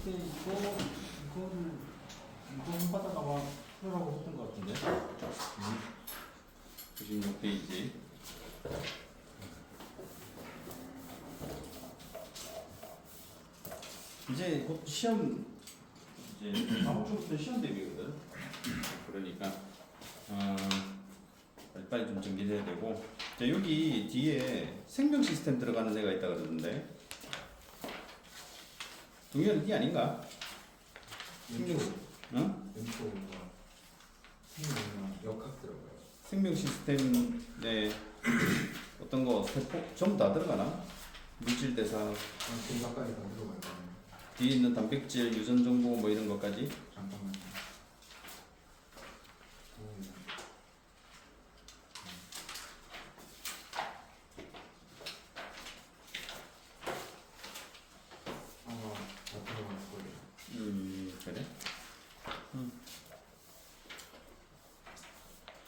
그때 이거 받아다가 풀으라고 했던 것 같은데. 96페이지. 이제 곧 시험, 이제 다음 주부터 시험 대비거든. 그러니까 빨리 좀 정리해야 되고. 자, 여기 뒤에 생명 시스템 들어가는 데가 있다 그러던데. 동현은 띠 아닌가? 생명, 응? 왼쪽으로 생명이랑 역학 들어가요. 생명 시스템에 어떤 거 세포 전부 다 들어가나? 물질 대사 좀 가까이 다 들어가요. 뒤에 있는 단백질 유전 정보 뭐 이런 것까지. 잠깐만요. 다 들어갈 거예요. 그래.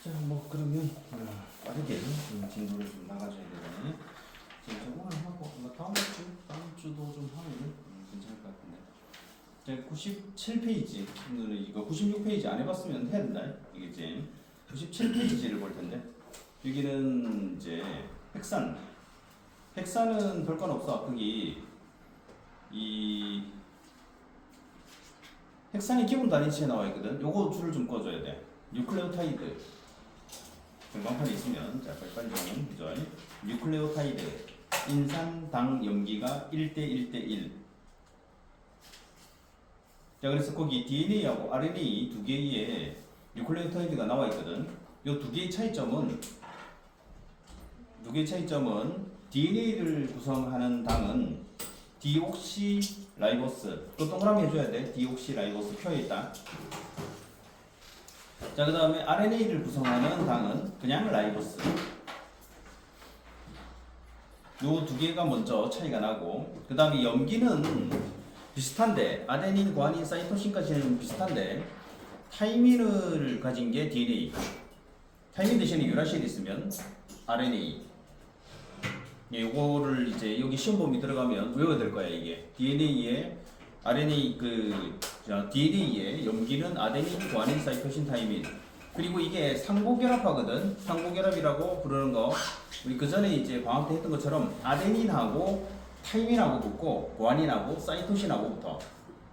자, 뭐 그러면 빠르게 진도를 좀 나가줘야 되네. 지금 오늘 하고 다음 주도 좀 하면 괜찮을 것 같은데. 자, 97페이지. 오늘은 이거 96페이지 안 해봤으면 해야 된다. 이게 이제 97페이지를 볼 텐데 여기는 이제 핵산. 핵산은 별건 없어. 거기 이 핵산이 기본 단위치에 나와 있거든. 요거 줄을 좀 꺼줘야 돼. 뉴클레오타이드. 전광판이 있으면 자 빨리 좀 해줘. 뉴클레오타이드 인산 당 염기가 1대1대1. 자, 그래서 거기 DNA하고 RNA 두 개의 뉴클레오타이드가 나와 있거든. 요 두 개의 차이점은 DNA를 구성하는 당은 디옥시라이보스. 또 동그라미 해줘야 돼. 디옥시라이보스 표에 있다. 자, 그 다음에 RNA를 구성하는 당은 그냥 라이보스. 요 두 개가 먼저 차이가 나고, 그 다음에 염기는 비슷한데, 아데닌, 구아닌, 사이토신까지는 비슷한데, 타이민을 가진 게 DNA. 타이민 대신에 유라실이 있으면 RNA. 예, 요거를 이제 여기 시험 범위 들어가면 외워야 될 거야, 이게. DNA에 RNA DNA의 염기는 아데닌, 구아닌, 사이토신, 타이민. 그리고 이게 상고결합하거든. 상고결합이라고 부르는 거. 우리 그 전에 이제 방학 때 했던 것처럼 아데닌하고 타이민하고 붙고 구아닌하고 사이토신하고 붙어.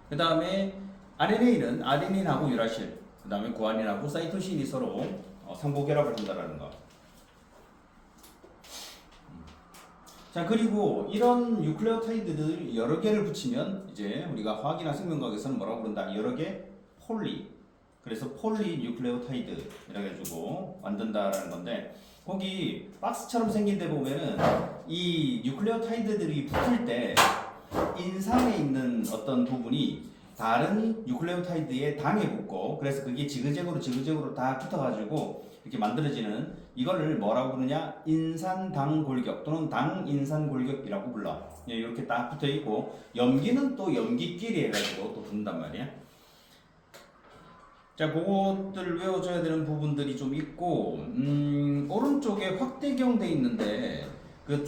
그 다음에 RNA는 아데닌하고 유라실. 그 다음에 구아닌하고 사이토신이 서로 상고결합을 한다라는 거. 자, 그리고 이런 뉴클레오타이드들 여러 개를 붙이면 이제 우리가 화학이나 생명과학에서는 뭐라고 부른다? 여러 개 폴리. 그래서 폴리 뉴클레오타이드 이라 가지고 만든다라는 건데, 거기 박스처럼 생긴 데 보면은 이 뉴클레오타이드들이 붙을 때 인산에 있는 어떤 부분이 다른 뉴클레오타이드의 당에 붙고, 그래서 그게 지그재그로 다 붙어가지고 이렇게 만들어지는 이거를 뭐라고 부르냐? 인산당골격 또는 당인산골격이라고 불러. 예, 이렇게 딱 붙어 있고, 염기는 또 염기끼리 해가지고 또 붙는단 말이야. 자, 그것들을 외워줘야 되는 부분들이 좀 있고, 오른쪽에 확대경 돼 있는데 그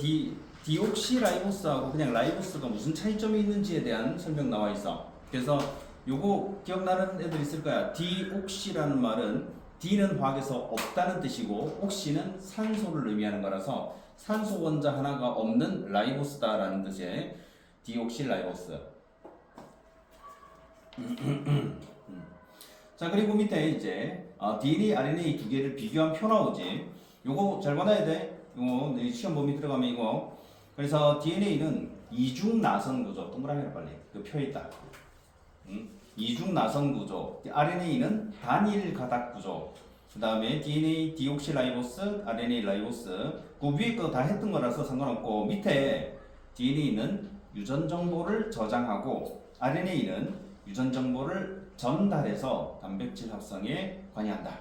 디옥시라이보스하고 그냥 라이보스가 무슨 차이점이 있는지에 대한 설명 나와 있어. 그래서 요거 기억나는 애들 있을 거야. 디옥시라는 말은 D는 화학에서 없다는 뜻이고 옥시는 산소를 의미하는 거라서 산소 원자 하나가 없는 라이보스다라는 뜻의 디옥시라이보스. 자, 그리고 밑에 이제 DNA, RNA 두 개를 비교한 표 나오지. 요거 잘 받아야 돼. 요거 시험 범위 들어가면 이거. 그래서 DNA는 이중 나선 구조. 동그라미 해라 빨리. 그 표에 있다. 이중 나선 구조. RNA는 단일 가닥 구조. 그 다음에 DNA 디옥시라이보스, RNA 라이보스. 그 위에 거 다 했던 거라서 상관없고, 밑에 DNA는 유전 정보를 저장하고 RNA는 유전 정보를 전달해서 단백질 합성에 관여한다.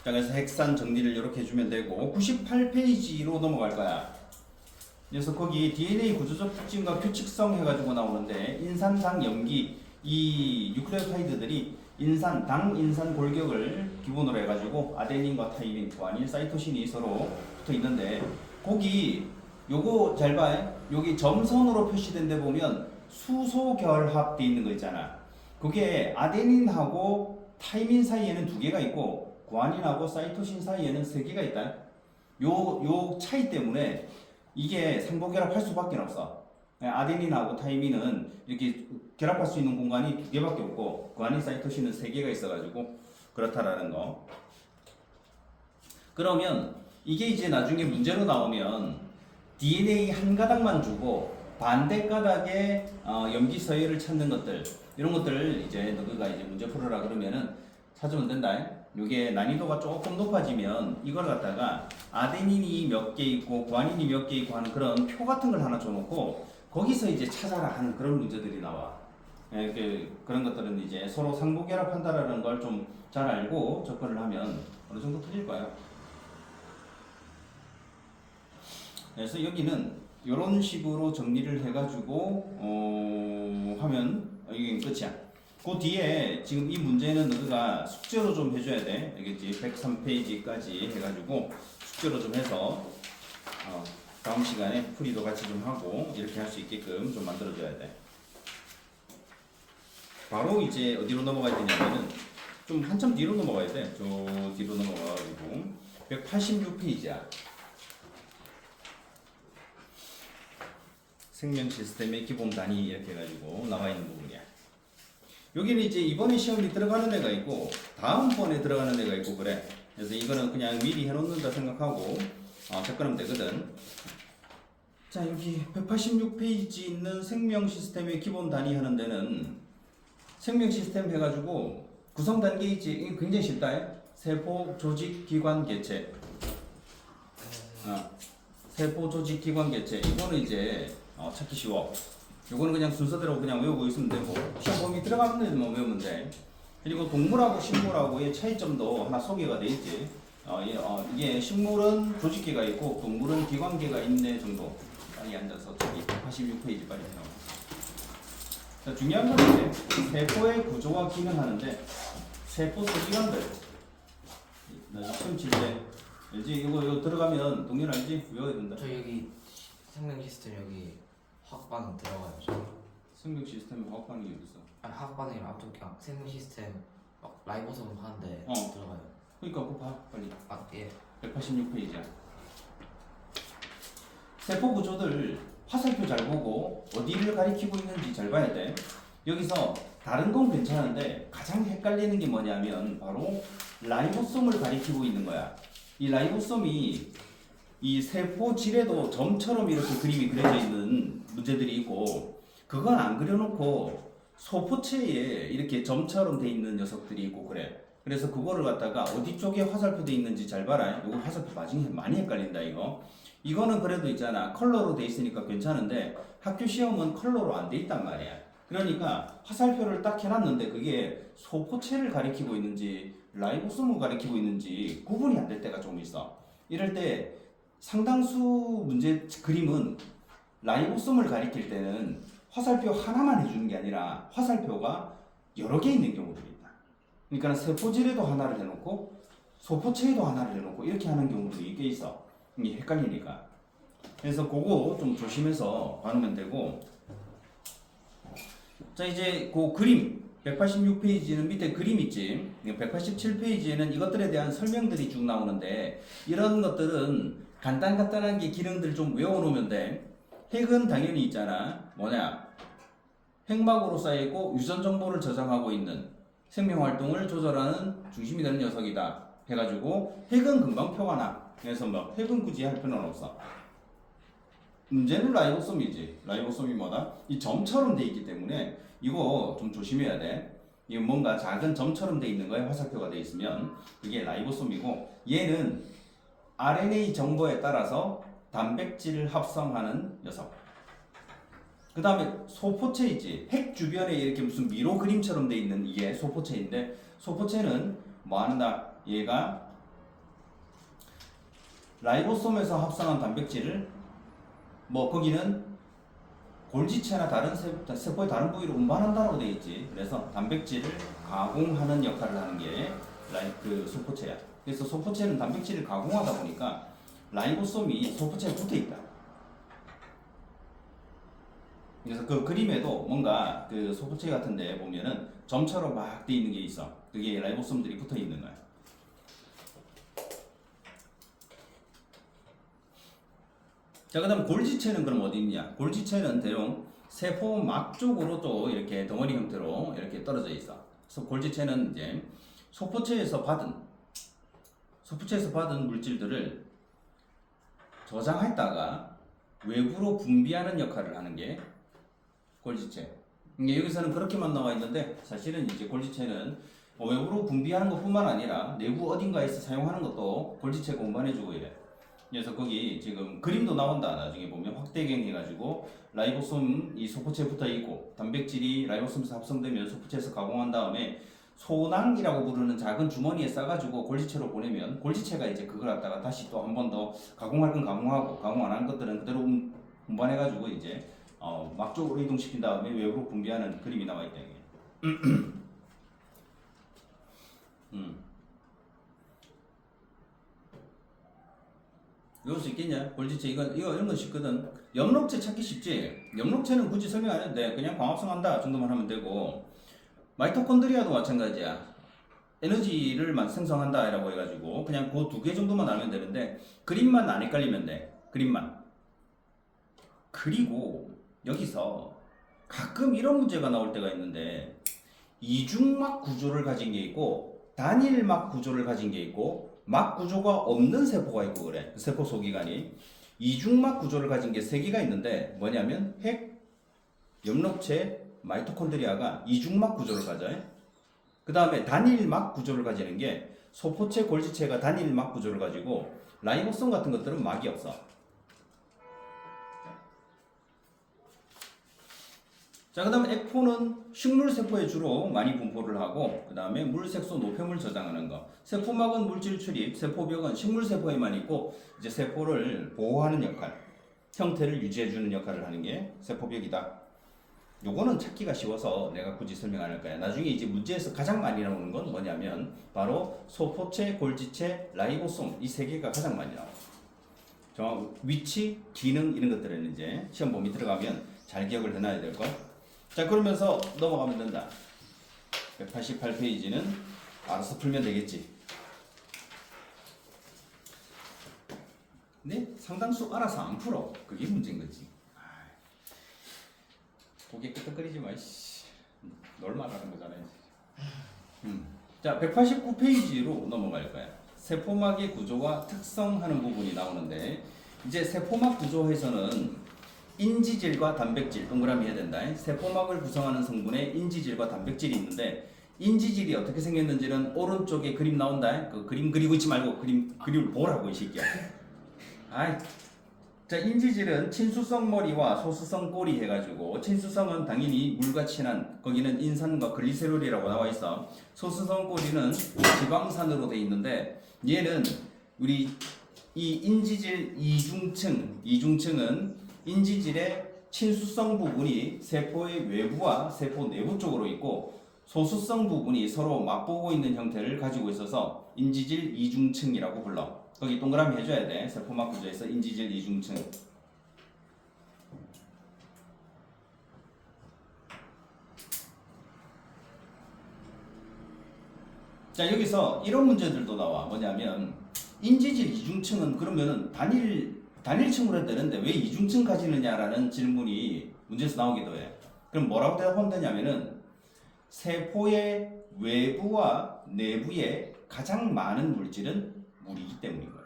자, 그래서 핵산 정리를 이렇게 해주면 되고, 98페이지로 넘어갈 거야. 그래서 거기 DNA 구조적 특징과 규칙성 해가지고 나오는데, 인산당 염기, 이 뉴클레오타이드들이 당인산 골격을 기본으로 해가지고 아데닌과 타이민, 구아닌, 사이토신이 서로 붙어 있는데, 거기 요거 잘 봐. 여기 점선으로 표시된 데 보면 수소 결합 돼 있는 거 있잖아. 그게 아데닌하고 타이민 사이에는 2개가 있고 구아닌하고 사이토신 사이에는 3개가 있다. 요 차이 때문에 이게 상보결합할 수밖에 없어. 아데닌하고 타이민은 이렇게 결합할 수 있는 공간이 2개밖에 없고 구아닌, 사이토신은 3개가 있어가지고 그렇다라는 거. 그러면 이게 이제 나중에 문제로 나오면 DNA 한 가닥만 주고 반대 가닥에 염기 서열을 찾는 것들, 이런 것들 이제 너가 이제 문제 풀어라 그러면은 찾으면 된다. 이게 난이도가 조금 높아지면 이걸 갖다가 아데닌이 몇 개 있고 구아닌이 몇 개 있고 하는 그런 표 같은 걸 하나 줘놓고 거기서 이제 찾아라 하는 그런 문제들이 나와. 그런 것들은 이제 서로 상보결합한다라는 걸 좀 잘 알고 접근을 하면 어느 정도 틀릴 거야. 그래서 여기는 이런 식으로 정리를 해가지고 하면 이게 끝이야. 그 뒤에 지금 이 문제는 너가 숙제로 좀 해줘야 돼. 알겠지? 103페이지까지 해가지고 숙제로 좀 해서 다음 시간에 풀이도 같이 좀 하고 이렇게 할 수 있게끔 좀 만들어줘야 돼. 바로 이제 어디로 넘어가야 되냐면은 좀 한참 뒤로 넘어가야 돼. 저 뒤로 넘어가가지고 186페이지야. 생명 시스템의 기본 단위 이렇게 해가지고 나와 있는 부분이야. 여기는 이제 이번에 시험이 들어가는 애가 있고 다음번에 들어가는 애가 있고 그래. 그래서 이거는 그냥 미리 해놓는다 생각하고 접근하면 되거든. 자, 여기 186페이지 있는 생명 시스템의 기본 단위 하는 데는 생명 시스템 해가지고 구성 단계 있지. 이게 굉장히 쉽다. 세포, 조직, 기관, 개체. 세포, 조직, 기관, 개체. 이거는 이제 찾기 쉬워. 요거는 그냥 순서대로 그냥 외우고 있으면 되고 시험 범위 들어가면 뭐 외우면 돼. 그리고 동물하고 식물하고의 차이점도 하나 소개가 돼 있지. 이게 식물은 조직계가 있고 동물은 기관계가 있네 정도. 빨리 앉아서 저기 86페이지 빨리 해요. 자, 중요한 건 이제 세포의 구조와 기능하는데 세포 소기관들. 나 시험 칠 때 알지? 이거 들어가면 동료 알지? 외워야 된다. 저 여기 생명 시스템 여기 화학 반응 들어가요. 저. 생명 시스템 화학 반응이 어디 있어? 아니 화학 반응이랑 아무튼 그냥 생명 시스템 막 라이보솜 하는데 들어가요. 그러니까 그거 봐 빨리. 아 예. 186페이지야. 세포 구조들 화살표 잘 보고 어디를 가리키고 있는지 잘 봐야 돼. 여기서 다른 건 괜찮은데 가장 헷갈리는 게 뭐냐면 바로 라이보솜을 가리키고 있는 거야. 이 라이보솜이 이 세포질에도 점처럼 이렇게 그림이 그려져 있는 문제들이 있고 그건 안 그려놓고 소포체에 이렇게 점처럼 돼 있는 녀석들이 있고 그래. 그래서 그거를 갖다가 어디 쪽에 화살표 돼 있는지 잘 봐라. 이거 화살표 많이 헷갈린다 이거. 이거는 그래도 있잖아. 컬러로 돼 있으니까 괜찮은데 학교 시험은 컬러로 안 돼 있단 말이야. 그러니까 화살표를 딱 해놨는데 그게 소포체를 가리키고 있는지 라이보솜을 가리키고 있는지 구분이 안 될 때가 좀 있어. 이럴 때 상당수 문제 그림은 라이보솜을 가리킬 때는 화살표 하나만 해주는 게 아니라 화살표가 여러 개 있는 경우들이 있다. 그러니까 세포질에도 하나를 해놓고 소포체에도 하나를 해놓고 이렇게 하는 경우들이 꽤 있어. 이게 헷갈리니까. 그래서 그거 좀 조심해서 봐놓으면 되고. 자, 이제 그 그림 186페이지는 밑에 그림 있지. 187페이지에는 이것들에 대한 설명들이 쭉 나오는데 이런 것들은 간단한 게 기능들 좀 외워놓으면 돼. 핵은 당연히 있잖아. 뭐냐? 핵막으로 쌓여있고 유전 정보를 저장하고 있는 생명활동을 조절하는 중심이 되는 녀석이다. 해가지고 핵은 금방 표가 나. 그래서 뭐 핵은 굳이 할 필요는 없어. 문제는 라이보솜이지. 라이보솜이 뭐다? 이 점처럼 돼 있기 때문에 이거 좀 조심해야 돼. 이게 뭔가 작은 점처럼 돼 있는 거에 화살표가 돼 있으면 그게 라이보솜이고 얘는 RNA 정보에 따라서 단백질을 합성하는 녀석. 그 다음에 소포체이지. 핵 주변에 이렇게 무슨 미로 그림처럼 돼 있는 이게 소포체인데 소포체는 뭐 하는다? 얘가 라이보솜에서 합성한 단백질을 뭐 거기는 골지체나 다른 세포의 다른 부위로 운반한다고 되어 있지. 그래서 단백질을 가공하는 역할을 하는 게 그 소포체야. 그래서 소포체는 단백질을 가공하다 보니까 라이보솜이 소포체에 붙어 있다. 그래서 그 그림에도 뭔가 그 소포체 같은데 보면은 점처럼 막 돼 있는 게 있어. 그게 라이보솜들이 붙어 있는 거야. 자, 그다음 골지체는 그럼 어디 있냐? 골지체는 대용 세포막 쪽으로 또 이렇게 덩어리 형태로 이렇게 떨어져 있어. 그래서 골지체는 이제 소포체에서 받은 물질들을 저장했다가 외부로 분비하는 역할을 하는 게 골지체. 여기서는 그렇게만 나와 있는데 사실은 이제 골지체는 외부로 분비하는 것뿐만 아니라 내부 어딘가에서 사용하는 것도 골지체 공부해주고 이래. 그래서 거기 지금 그림도 나온다. 나중에 보면 확대경 해가지고 라이보솜 이 소포체에 붙어 있고 단백질이 라이보솜에서 합성되면 소포체에서 가공한 다음에 소낭이라고 부르는 작은 주머니에 싸가지고 골지체로 보내면 골지체가 이제 그걸 갖다가 다시 또 한 번 더 가공할 건 가공하고 가공 안 한 것들은 그대로 운반해가지고 이제 막 쪽으로 이동시킨 다음에 외부로 분비하는 그림이 나와 있다. 이게. 외울 수 있겠냐? 골지체 이런 거 쉽거든. 염록체 찾기 쉽지. 염록체는 굳이 설명 안 해도 돼. 그냥 광합성한다 정도만 하면 되고. 마이토콘드리아도 마찬가지야. 에너지를 생성한다라고 해가지고 그냥 그 두 개 정도만 알면 되는데 그림만 안 헷갈리면 돼. 그림만. 그리고 여기서 가끔 이런 문제가 나올 때가 있는데 이중막 구조를 가진 게 있고 단일막 구조를 가진 게 있고 막 구조가 없는 세포가 있고 그래. 세포 소기관이 이중막 구조를 가진 게 세 개가 있는데 뭐냐면 핵, 염록체, 마이토콘드리아가 이중막 구조를 가져요. 그 다음에 단일막 구조를 가지는 게 소포체, 골지체가 단일막 구조를 가지고 라이보솜 같은 것들은 막이 없어. 자, 그 다음에 에코는 식물세포에 주로 많이 분포를 하고 그 다음에 물색소 노폐물 저장하는 거. 세포막은 물질 출입, 세포벽은 식물세포에만 있고 이제 세포를 보호하는 역할, 형태를 유지해주는 역할을 하는 게 세포벽이다. 요거는 찾기가 쉬워서 내가 굳이 설명 안 할 거야. 나중에 이제 문제에서 가장 많이 나오는 건 뭐냐면 바로 소포체, 골지체, 라이보솜 이 세 개가 가장 많이 나와. 정확 위치, 기능 이런 것들은 이제 시험 범위 들어가면 잘 기억을 해놔야 될 거. 자, 그러면서 넘어가면 된다. 188페이지는 알아서 풀면 되겠지. 근데 상당수 알아서 안 풀어. 그게 문제인 거지. 고개 끄덕거리지 마. 널 말하는 거잖아. 자, 189페이지로 넘어갈 거야. 세포막의 구조와 특성하는 부분이 나오는데 이제 세포막 구조에서는 인지질과 단백질 동그라미 해야 된다. 세포막을 구성하는 성분에 인지질과 단백질이 있는데 인지질이 어떻게 생겼는지는 오른쪽에 그림 나온다. 그 그림 그리고 있지 말고 그림을 보라고 이 새끼야. 아이. 자, 인지질은 친수성 머리와 소수성 꼬리 해가지고 친수성은 당연히 물과 친한 거기는 인산과 글리세롤이라고 나와 있어. 소수성 꼬리는 지방산으로 돼 있는데 얘는 우리 이 인지질 이중층은 인지질의 친수성 부분이 세포의 외부와 세포 내부 쪽으로 있고 소수성 부분이 서로 맞보고 있는 형태를 가지고 있어서 인지질 이중층이라고 불러. 거기 동그라미 해줘야 돼. 세포막 구조에서 인지질 이중층. 자, 여기서 이런 문제들도 나와. 뭐냐면 인지질 이중층은 그러면은 단일층으로 해야 되는데 왜 이중층 가지느냐라는 질문이 문제에서 나오기도 해. 그럼 뭐라고 대답하면 되냐면은 세포의 외부와 내부에 가장 많은 물질은 물이기 때문인 거야.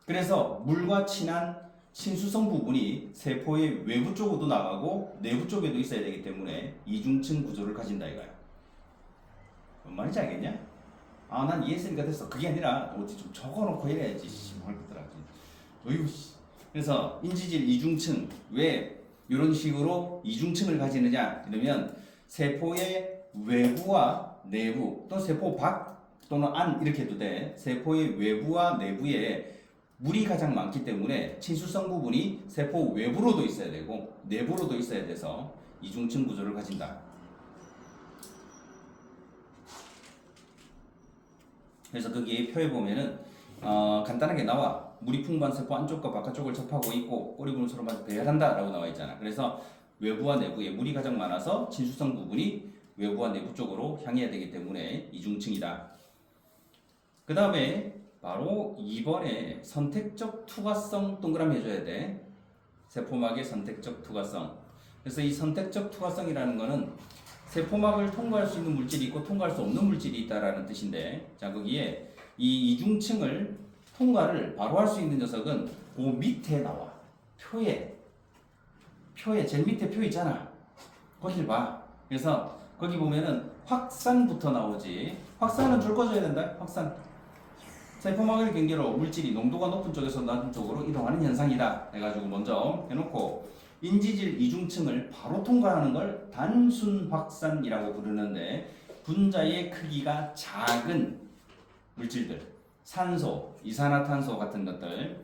그래서 물과 친한 친수성 부분이 세포의 외부 쪽으로도 나가고 내부 쪽에도 있어야 되기 때문에 이중층 구조를 가진다 이거야. 뭔 말인지 알겠냐? 아, 난 이해했으니까 됐어. 그게 아니라 어디 좀 적어놓고 해야지. 뭘 그더라. 어이구. 그래서 인지질 이중층 왜 이런 식으로 이중층을 가지느냐? 이러면 세포의 외부와 내부 또 세포 밖 또는 안 이렇게 해도 돼. 세포의 외부와 내부에 물이 가장 많기 때문에 친수성 부분이 세포 외부로도 있어야 되고 내부로도 있어야 돼서 이중층 구조를 가진다. 그래서 거기 표에 보면은 간단하게 나와. 물이 풍부한 세포 안쪽과 바깥쪽을 접하고 있고 꼬리부는 서로 마주 배열한다라고 나와 있잖아. 그래서 외부와 내부에 물이 가장 많아서 친수성 부분이 외부와 내부 쪽으로 향해야 되기 때문에 이중층이다. 그 다음에 바로 2번에 선택적 투과성 동그라미 해줘야 돼. 세포막의 선택적 투과성. 그래서 이 선택적 투과성이라는 거는 세포막을 통과할 수 있는 물질이 있고 통과할 수 없는 물질이 있다라는 뜻인데, 자 거기에 이 이중층을 통과를 바로 할 수 있는 녀석은 그 밑에 나와. 표에 제일 밑에 표 있잖아. 거길 봐. 그래서 거기 보면은 확산부터 나오지. 확산은 줄 꺼줘야 된다. 확산. 세포막을 경계로 물질이 농도가 높은 쪽에서 낮은 쪽으로 이동하는 현상이다. 해가지고 먼저 해놓고 인지질 이중층을 바로 통과하는 걸 단순 확산이라고 부르는데, 분자의 크기가 작은 물질들, 산소, 이산화탄소 같은 것들,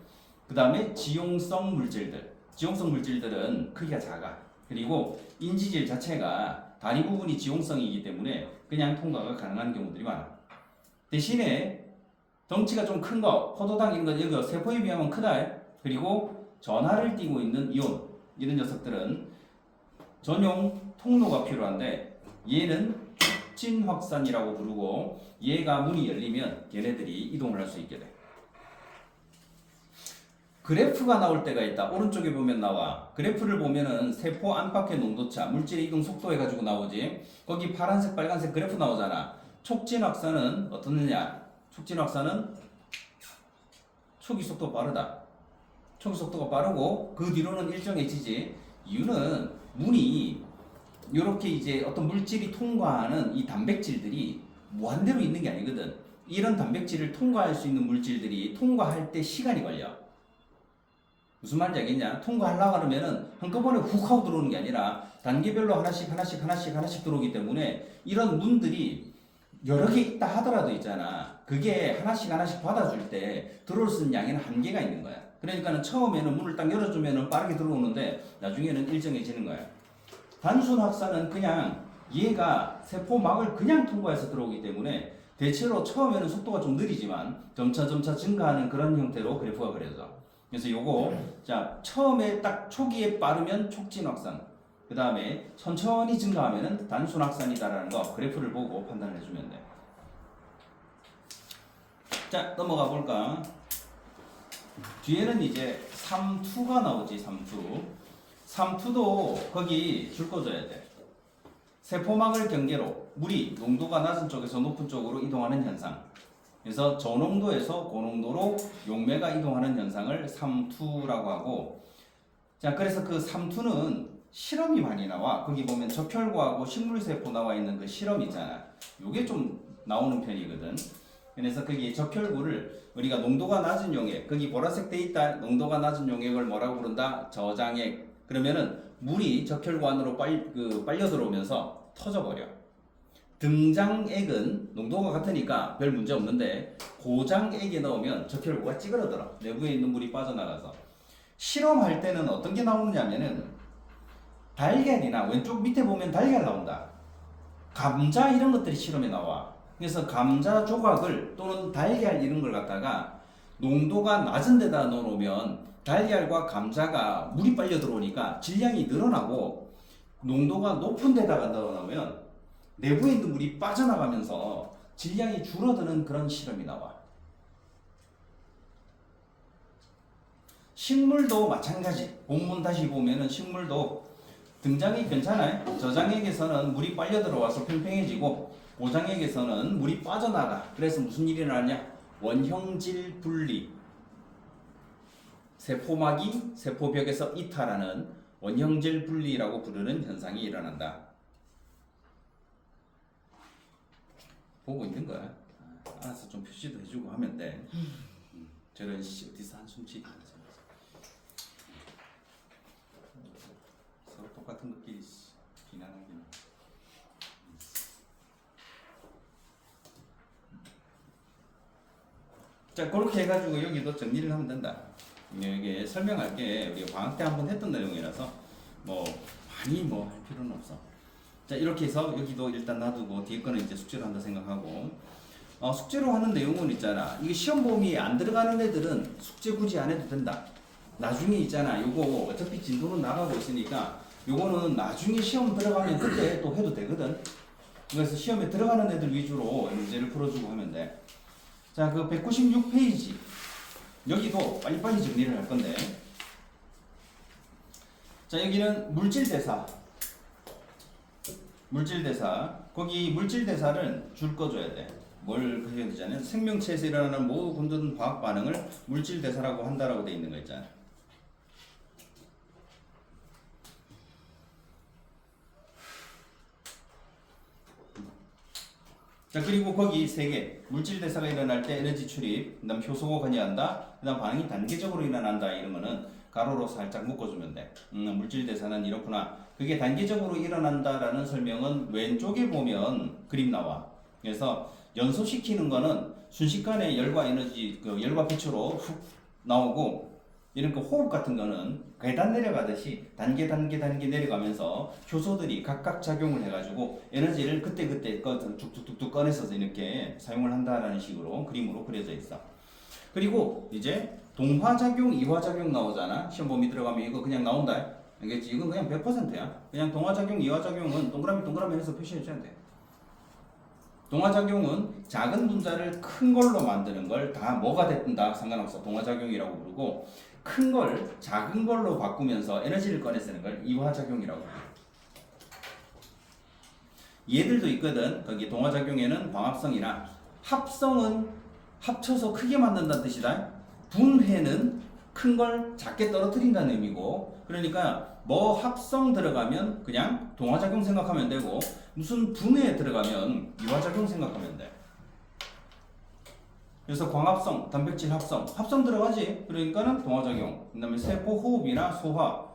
그 다음에 지용성 물질들. 지용성 물질들은 크기가 작아. 그리고 인지질 자체가 다리 부분이 지용성이기 때문에 그냥 통과가 가능한 경우들이 많아. 대신에 덩치가 좀 큰 거, 포도당 이런 거, 여기 세포에 비하면 크다. 그리고 전하를 띠고 있는 이온, 이런 녀석들은 전용 통로가 필요한데, 얘는 촉진 확산이라고 부르고, 얘가 문이 열리면 얘네들이 이동을 할 수 있게 돼. 그래프가 나올 때가 있다. 오른쪽에 보면 나와. 그래프를 보면은 세포 안팎의 농도차, 물질의 이동 속도 해가지고 나오지. 거기 파란색, 빨간색 그래프 나오잖아. 촉진 확산은 어떻느냐? 촉진 확산은 초기 속도 빠르다. 초기 속도가 빠르고 그 뒤로는 일정해지지. 이유는 문이 이렇게 이제 어떤 물질이 통과하는 이 단백질들이 무한대로 있는 게 아니거든. 이런 단백질을 통과할 수 있는 물질들이 통과할 때 시간이 걸려. 무슨 말인지 알겠냐? 통과하려고 하면은 한꺼번에 훅 하고 들어오는 게 아니라 단계별로 하나씩 들어오기 때문에 이런 문들이 여러 개 있다 하더라도 있잖아. 그게 하나씩 받아줄 때 들어올 수 있는 양에는 한계가 있는 거야. 그러니까는 처음에는 문을 딱 열어주면은 빠르게 들어오는데 나중에는 일정해지는 거야. 단순 확산은 그냥 얘가 세포막을 그냥 통과해서 들어오기 때문에 대체로 처음에는 속도가 좀 느리지만 점차 증가하는 그런 형태로 그래프가 그려져. 그래서 요거 자 처음에 딱 초기에 빠르면 촉진 확산, 그 다음에 천천히 증가하면은 단순 확산이다라는 거 그래프를 보고 판단을 해주면 돼. 자 넘어가 볼까. 뒤에는 이제 3투가 나오지. 3투도 거기 줄 꺼줘야 돼. 세포막을 경계로 물이 농도가 낮은 쪽에서 높은 쪽으로 이동하는 현상. 그래서 저농도에서 고농도로 용매가 이동하는 현상을 3투라고 하고, 자 그래서 그 3투는 실험이 많이 나와. 거기 보면 적혈구하고 식물세포 나와 있는 그 실험 있잖아. 요게 좀 나오는 편이거든. 그래서 거기 적혈구를 우리가 농도가 낮은 용액, 거기 보라색 돼 있다. 농도가 낮은 용액을 뭐라고 부른다? 저장액. 그러면은 물이 적혈구 안으로 빨려 들어오면서 터져버려. 등장액은 농도가 같으니까 별 문제 없는데 고장액에 넣으면 적혈구가 찌그러들어. 내부에 있는 물이 빠져나가서. 실험할 때는 어떤 게 나오느냐면은 달걀이나 왼쪽 밑에 보면 달걀 나온다. 감자 이런 것들이 실험에 나와. 그래서 감자 조각을 또는 달걀 이런 걸 갖다가 농도가 낮은 데다 넣어놓으면 달걀과 감자가 물이 빨려 들어오니까 질량이 늘어나고, 농도가 높은 데다가 넣어놓으면 내부에 있는 물이 빠져나가면서 질량이 줄어드는 그런 실험이 나와. 식물도 마찬가지. 본문 다시 보면은 식물도 등장이 괜찮아요. 저장액에서는 물이 빨려 들어와서 팽팽해지고 고장액에서는 물이 빠져나가. 그래서 무슨 일이 일어나냐? 원형질 분리. 세포막이 세포벽에서 이탈하는 원형질 분리라고 부르는 현상이 일어난다. 보고 있는 거야. 알아서 좀 표시도 해주고 하면 돼. 저런 어디서 한숨 쉬고 서로 똑같은 것끼리 비난하기는. 자 그렇게 해가지고 여기도 정리를 하면 된다. 이게 설명할게 우리가 방학 때 한번 했던 내용이라서 뭐 많이 뭐 할 필요는 없어. 자 이렇게 해서 여기도 일단 놔두고 뒤에 거는 이제 숙제로 한다 생각하고, 숙제로 하는 내용은 있잖아. 이게 시험 범위에 안 들어가는 애들은 숙제 굳이 안 해도 된다. 나중에 있잖아. 요거 어차피 진도는 나가고 있으니까 요거는 나중에 시험 들어가면 그때 또 해도 되거든. 그래서 시험에 들어가는 애들 위주로 문제를 풀어주고 하면 돼. 자, 그 196페이지. 여기도 빨리빨리 정리를 할 건데. 자, 여기는 물질대사. 물질대사. 거기 물질대사를 줄 꺼줘야 돼. 뭘 해야 되잖아요. 생명체에서 일어나는 모든 화학 반응을 물질대사라고 한다라고 돼 있는 거 있잖아. 자, 그리고 거기 세 개. 물질대사가 일어날 때 에너지 출입, 그 다음 효소가 관여한다, 그 다음 반응이 단계적으로 일어난다. 이런 거는 가로로 살짝 묶어주면 돼. 물질대사는 이렇구나. 그게 단계적으로 일어난다라는 설명은 왼쪽에 보면 그림 나와. 그래서 연소시키는 거는 순식간에 열과 에너지, 그 열과 빛으로 훅 나오고, 이런 그 호흡 같은 거는 계단 내려가듯이 단계 내려가면서 효소들이 각각 작용을 해가지고 에너지를 그때 툭툭툭툭 꺼내서 이렇게 사용을 한다라는 식으로 그림으로 그려져 있어. 그리고 이제 동화작용, 이화작용 나오잖아. 시험 범위 들어가면 이거 그냥 나온다. 알겠지? 이건 그냥 100%야. 그냥 동화작용, 이화작용은 동그라미 해서 표시해줘야 돼. 동화작용은 작은 분자를 큰 걸로 만드는 걸 다 뭐가 됐든 다 상관없어. 동화작용이라고 부르고, 큰 걸 작은 걸로 바꾸면서 에너지를 꺼내 쓰는 걸 이화작용이라고 해. 얘들도 있거든. 거기 동화작용에는 광합성이나 합성은 합쳐서 크게 만든다는 뜻이다. 분해는 큰 걸 작게 떨어뜨린다는 의미고, 그러니까 뭐 합성 들어가면 그냥 동화작용 생각하면 되고, 무슨 분해 들어가면 이화작용 생각하면 돼. 그래서 광합성, 단백질 합성 들어가지. 그러니까는 동화작용. 그다음에 세포 호흡이나 소화.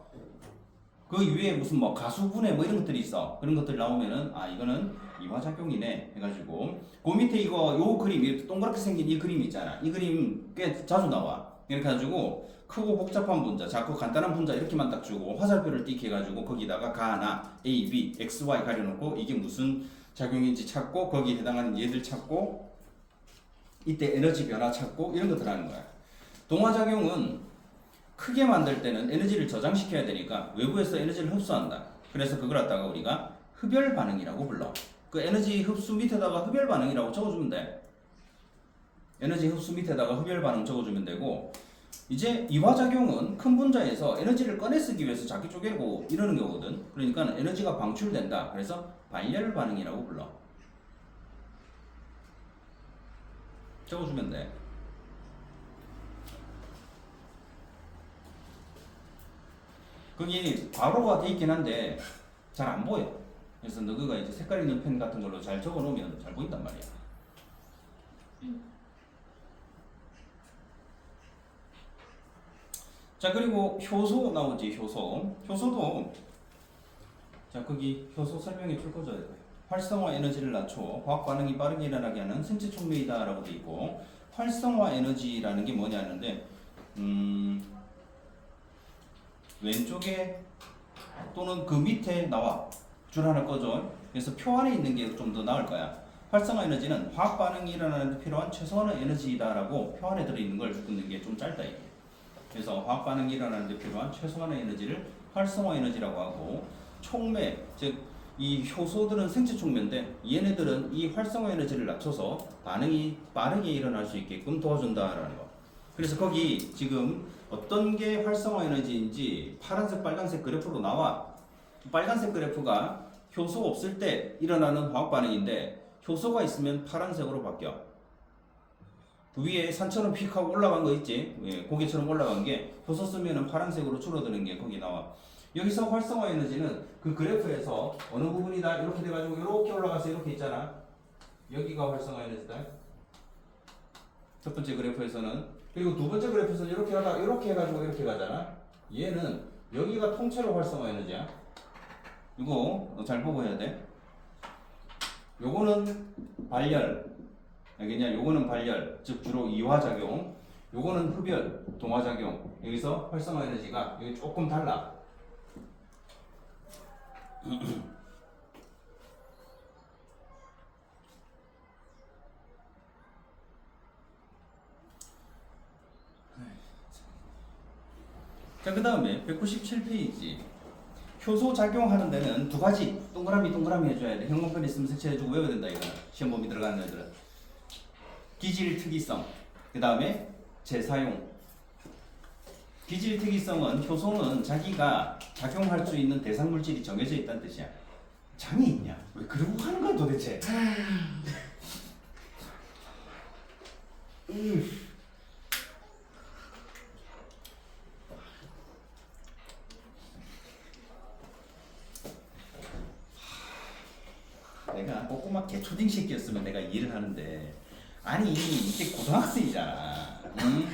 그 위에 무슨 뭐 가수분해 뭐 이런 것들이 있어. 그런 것들 나오면은 이거는 이화작용이네 해가지고 그 밑에 요 그림, 이렇게 동그랗게 생긴 이 그림 있잖아. 이 그림 꽤 자주 나와. 이렇게 해가지고 크고 복잡한 분자, 작고 간단한 분자 이렇게만 딱 주고 화살표를 띠게 해가지고 거기다가 가나 A, B, X, Y 가려놓고 이게 무슨 작용인지 찾고 거기에 해당하는 얘들 찾고 이때 에너지 변화 찾고 이런 것들 하는 거야. 동화작용은 크게 만들 때는 에너지를 저장시켜야 되니까 외부에서 에너지를 흡수한다. 그래서 그걸 갖다가 우리가 흡열 반응이라고 불러. 그 에너지 흡수 밑에다가 흡열 반응이라고 적어주면 돼. 에너지 흡수 밑에다가 흡열 반응 적어주면 되고, 이제 이화작용은 큰 분자에서 에너지를 꺼내 쓰기 위해서 작게 쪼개고 이러는 거거든. 그러니까 에너지가 방출된다. 그래서 발열 반응이라고 불러. 적어주면 돼. 거기 괄호가 돼 있긴 한데 잘 안 보여. 그래서 너가 이제 색깔 있는 펜 같은 걸로 잘 적어 놓으면 잘 보인단 말이야. 자, 그리고 효소 나오지. 효소도 자, 거기 효소 설명해 줄 거죠. 활성화 에너지를 낮춰 화학 반응이 빠르게 일어나게 하는 생체 촉매이다라고 돼 있고, 활성화 에너지라는 게 뭐냐는데 왼쪽에 또는 그 밑에 나와. 줄 하나 꺼줘. 그래서 표 안에 있는 게 좀 더 나을 거야. 활성화 에너지는 화학 반응이 일어나는 데 필요한 최소한의 에너지다라고 표 안에 들어있는 걸 듣는 게 좀 짧다 이게. 그래서 화학 반응이 일어나는 데 필요한 최소한의 에너지를 활성화 에너지라고 하고, 촉매, 즉 이 효소들은 생체 촉매인데 얘네들은 이 활성화 에너지를 낮춰서 반응이 빠르게 일어날 수 있게끔 도와준다라는 거. 그래서 거기 지금 어떤 게 활성화 에너지인지 파란색, 빨간색 그래프로 나와. 빨간색 그래프가 효소 없을 때 일어나는 화학 반응인데 효소가 있으면 파란색으로 바뀌어. 위에 산처럼 픽 하고 올라간 거 있지? 고개처럼 올라간 게 효소 쓰면은 파란색으로 줄어드는 게 거기 나와. 여기서 활성화 에너지는 그 그래프에서 어느 부분이다 이렇게 돼가지고 이렇게 올라가서 이렇게 있잖아. 여기가 활성화 에너지다. 첫 번째 그래프에서는. 그리고 두 번째 그래프에서는 이렇게 하다 이렇게 해가지고 이렇게 가잖아. 얘는 여기가 통째로 활성화 에너지야. 이거 잘 보고 해야 돼. 요거는 발열. 알겠냐? 요거는 발열, 즉 주로 이화작용. 요거는 흡열, 동화작용. 여기서 활성화 에너지가 여기 조금 달라. 자, 그 다음에 197페이지. 효소 작용하는 데는 두 가지 동그라미 해줘야 돼. 형광펜 있으면 색칠해주고 외워야 된다 이거는. 시험 범위 들어가는 애들은. 기질 특이성. 그 다음에 재사용. 기질 특이성은 효소는 자기가 작용할 수 있는 대상 물질이 정해져 있다는 뜻이야. 장이 있냐? 왜 그러고 하는 거야 도대체? 내가 꼬꼬마 개초딩 새끼였으면 내가 이해를 하는데 아니 이게 고등학생이잖아. 응?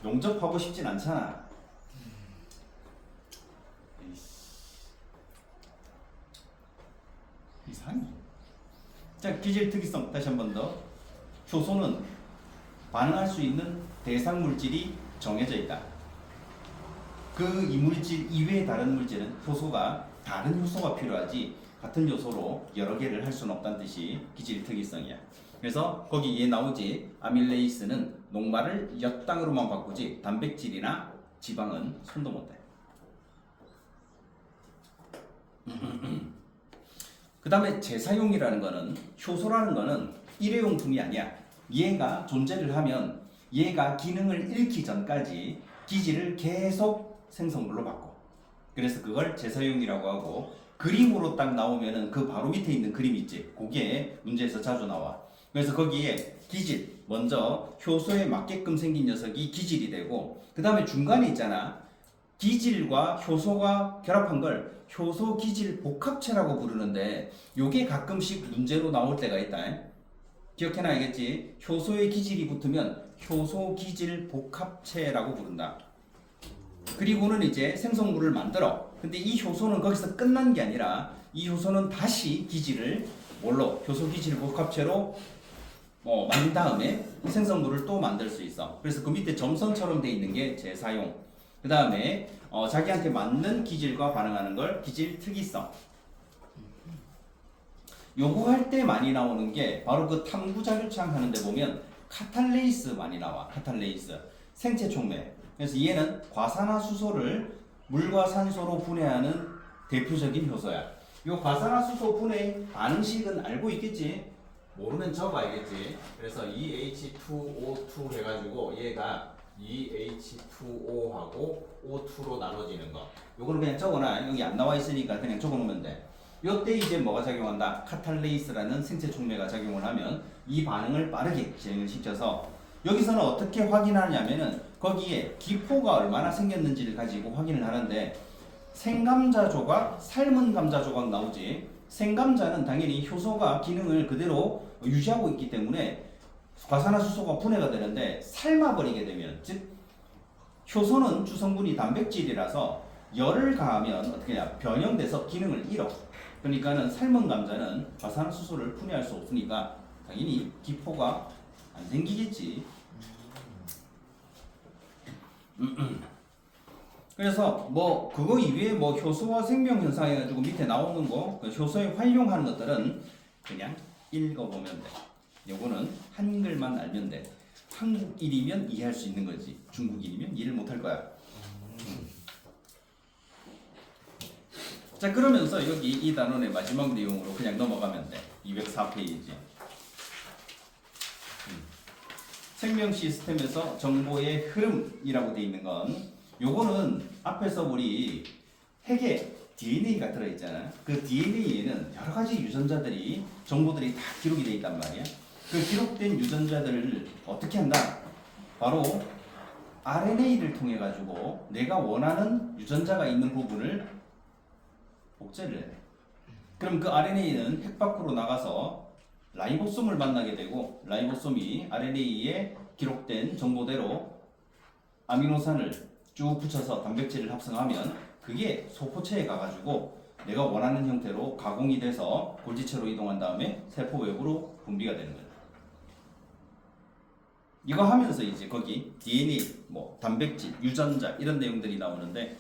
용접하고 싶진 않잖아. 이상해. 자, 기질 특이성 다시 한 번 더. 효소는 반응할 수 있는 대상 물질이 정해져 있다. 그 이물질 이외의 다른 물질은 효소가 다른 효소가 필요하지 같은 요소로 여러 개를 할 수는 없다는 뜻이 기질 특이성이야. 그래서 거기에 나오지 아밀레이스는 녹말을 엿당으로만 바꾸지 단백질이나 지방은 손도 못 대. 그 다음에 재사용이라는 거는 효소라는 거는 일회용품이 아니야. 얘가 존재를 하면 얘가 기능을 잃기 전까지 기질을 계속 생성물로 바꿔. 그래서 그걸 재사용이라고 하고 그림으로 딱 나오면은 그 바로 밑에 있는 그림 있지. 그게 문제에서 자주 나와. 그래서 거기에 기질, 먼저 효소에 맞게끔 생긴 녀석이 기질이 되고 그 다음에 중간에 있잖아. 기질과 효소가 결합한 걸 효소 기질 복합체라고 부르는데 요게 가끔씩 문제로 나올 때가 있다. 기억해놔야겠지. 효소의 기질이 붙으면 효소 기질 복합체라고 부른다. 그리고는 이제 생성물을 만들어. 근데 이 효소는 거기서 끝난 게 아니라 이 효소는 다시 기질을 뭘로? 효소 기질 복합체로 만든 다음에 생성물을 또 만들 수 있어. 그래서 그 밑에 점선처럼 돼 있는 게 재사용. 그 다음에 자기한테 맞는 기질과 반응하는 걸 기질 특이성. 요거 할 때 많이 나오는 게 바로 그 탐구 자료창 하는데 보면 카탈레이스 많이 나와. 카탈레이스. 생체 촉매. 그래서 얘는 과산화수소를 물과 산소로 분해하는 대표적인 효소야. 요 과산화수소 분해 반응식은 알고 있겠지? 모르면 적어야겠지. 그래서 EH2O2 해가지고 얘가 EH2O하고 O2로 나눠지는 거. 요거는 그냥 적어놔. 여기 안 나와 있으니까 그냥 적어놓으면 돼. 요때 이제 뭐가 작용한다? 카탈레이스라는 생체 촉매가 작용을 하면 이 반응을 빠르게 진행을 시켜서 여기서는 어떻게 확인하냐면은 거기에 기포가 얼마나 생겼는지를 가지고 확인을 하는데 생감자 조각, 삶은 감자 조각 나오지. 생감자는 당연히 효소가 기능을 그대로 유지하고 있기 때문에 과산화수소가 분해가 되는데 삶아버리게 되면 즉 효소는 주성분이 단백질이라서 열을 가하면 어떻게 해야 변형돼서 기능을 잃어. 그러니까는 삶은 감자는 과산화수소를 분해할 수 없으니까 당연히 기포가 안 생기겠지. 그래서 뭐 그거 이외에 뭐 효소와 생명 현상 해가지고 밑에 나오는 거, 그 효소에 활용하는 것들은 그냥 읽어보면 돼. 요거는 한글만 알면 돼. 한국인이면 이해할 수 있는 거지. 중국인이면 이해를 못할 거야. 자, 그러면서 여기 이 단원의 마지막 내용으로 그냥 넘어가면 돼. 204페이지. 생명 시스템에서 정보의 흐름이라고 되어 있는 건 요거는 앞에서 우리 핵에 DNA가 들어있잖아. 그 DNA에는 여러 가지 유전자들이 정보들이 다 기록이 되어 있단 말이야. 그 기록된 유전자들을 어떻게 한다? 바로 RNA를 통해 가지고 내가 원하는 유전자가 있는 부분을 복제를 해. 그럼 그 RNA는 핵 밖으로 나가서 라이보솜을 만나게 되고 라이보솜이 RNA에 기록된 정보대로 아미노산을 쭉 붙여서 단백질을 합성하면 그게 소포체에 가가지고 내가 원하는 형태로 가공이 돼서 골지체로 이동한 다음에 세포 외부로 분비가 되는 거예요. 이거 하면서 이제 거기 DNA, 뭐 단백질, 유전자 이런 내용들이 나오는데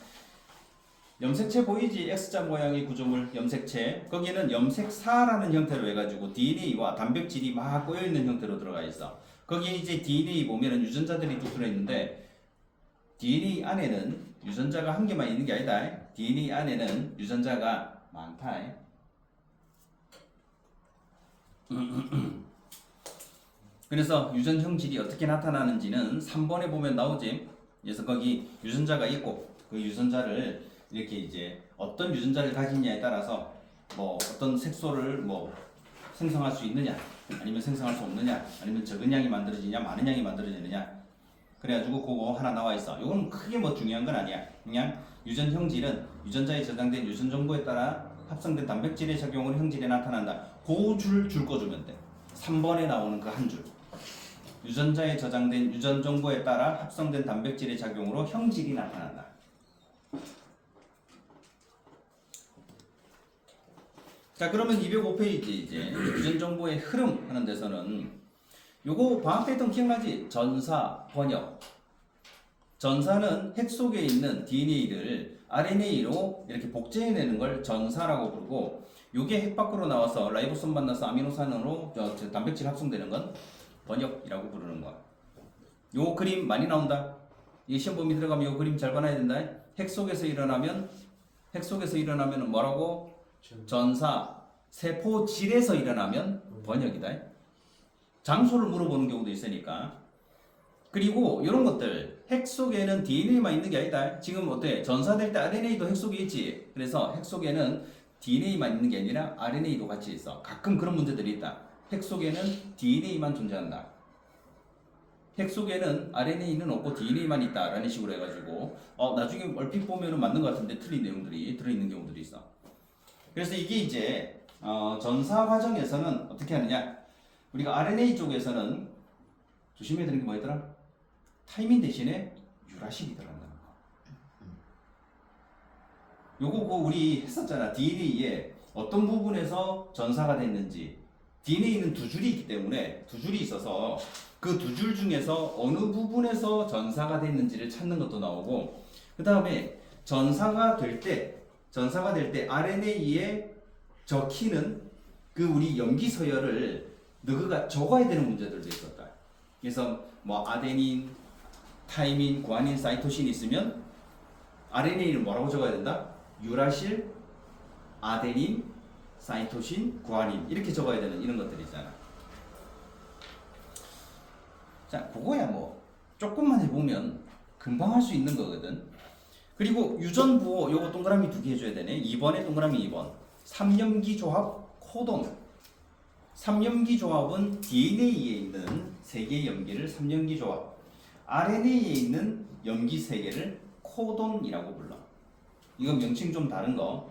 염색체 보이지? X자 모양의 구조물 염색체. 거기는 염색사라는 형태로 해가지고 DNA와 단백질이 막 꼬여있는 형태로 들어가 있어. 거기에 이제 DNA 보면은 유전자들이 쭉 들어있는데 DNA 안에는 유전자가 한 개만 있는 게 아니다. DNA 안에는 유전자가 많다. 그래서 유전 형질이 어떻게 나타나는지는 3번에 보면 나오지. 그래서 거기 유전자가 있고 그 유전자를 이렇게 이제 어떤 유전자를 가지냐에 따라서 뭐 어떤 색소를 뭐 생성할 수 있느냐 아니면 생성할 수 없느냐 아니면 적은 양이 만들어지냐 많은 양이 만들어지느냐 그래가지고 그거 하나 나와 있어. 이건 크게 뭐 중요한 건 아니야. 그냥 유전 형질은 유전자에 저장된 유전 정보에 따라 합성된 단백질의 작용으로 형질이 나타난다. 그 줄 꺼주면 돼. 3번에 나오는 그 한 줄. 유전자에 저장된 유전 정보에 따라 합성된 단백질의 작용으로 형질이 나타난다. 자, 그러면 205페이지 이제 유전 정보의 흐름 하는 데서는 요거 방학 패턴 기억나지? 전사, 번역. 전사는 핵 속에 있는 DNA를 RNA로 이렇게 복제해내는 걸 전사라고 부르고 요게 핵 밖으로 나와서 라이보솜 만나서 아미노산으로 단백질 합성되는 건 번역이라고 부르는 거야. 요 그림 많이 나온다. 이 시험 범위 들어가면 요 그림 잘 봐놔야 된다. 핵 속에서 일어나면 뭐라고? 전사. 세포질에서 일어나면 번역이다. 장소를 물어보는 경우도 있으니까. 그리고 이런 것들 핵 속에는 DNA만 있는 게 아니다. 지금 어때? 전사될 때 RNA도 핵 속에 있지. 그래서 핵 속에는 DNA만 있는 게 아니라 RNA도 같이 있어. 가끔 그런 문제들이 있다. 핵 속에는 DNA만 존재한다. 핵 속에는 RNA는 없고 DNA만 있다라는 식으로 해가지고 나중에 얼핏 보면은 맞는 것 같은데 틀린 내용들이 들어있는 경우들이 있어. 그래서 이게 이제 전사 과정에서는 어떻게 하느냐? 우리가 RNA 쪽에서는 조심해야 되는 게 뭐였더라? 타이민 대신에 유라실이 들어간다는 거. 요거 우리 했었잖아. DNA에 어떤 부분에서 전사가 됐는지. DNA는 두 줄이 있기 때문에 두 줄이 있어서 그 두 줄 중에서 어느 부분에서 전사가 됐는지를 찾는 것도 나오고 그 다음에 전사가 될 때 RNA에 적히는 그 우리 염기 서열을 너가 적어야 되는 문제들도 있었다. 그래서 뭐 아데닌, 타이민, 구아닌, 사이토신이 있으면 RNA는 뭐라고 적어야 된다? 유라실, 아데닌, 사이토신, 구아닌 이렇게 적어야 되는 이런 것들이 있잖아. 자, 그거야 뭐 조금만 해보면 금방 할 수 있는 거거든. 그리고 유전부호 요거 동그라미 2개 해줘야 되네. 2번에 동그라미 2번. 3염기 조합 코돈. 3염기 조합은 DNA에 있는 3개의 염기를 3염기 조합. RNA에 있는 염기 3개를 코돈이라고 불러. 이건 명칭 좀 다른 거.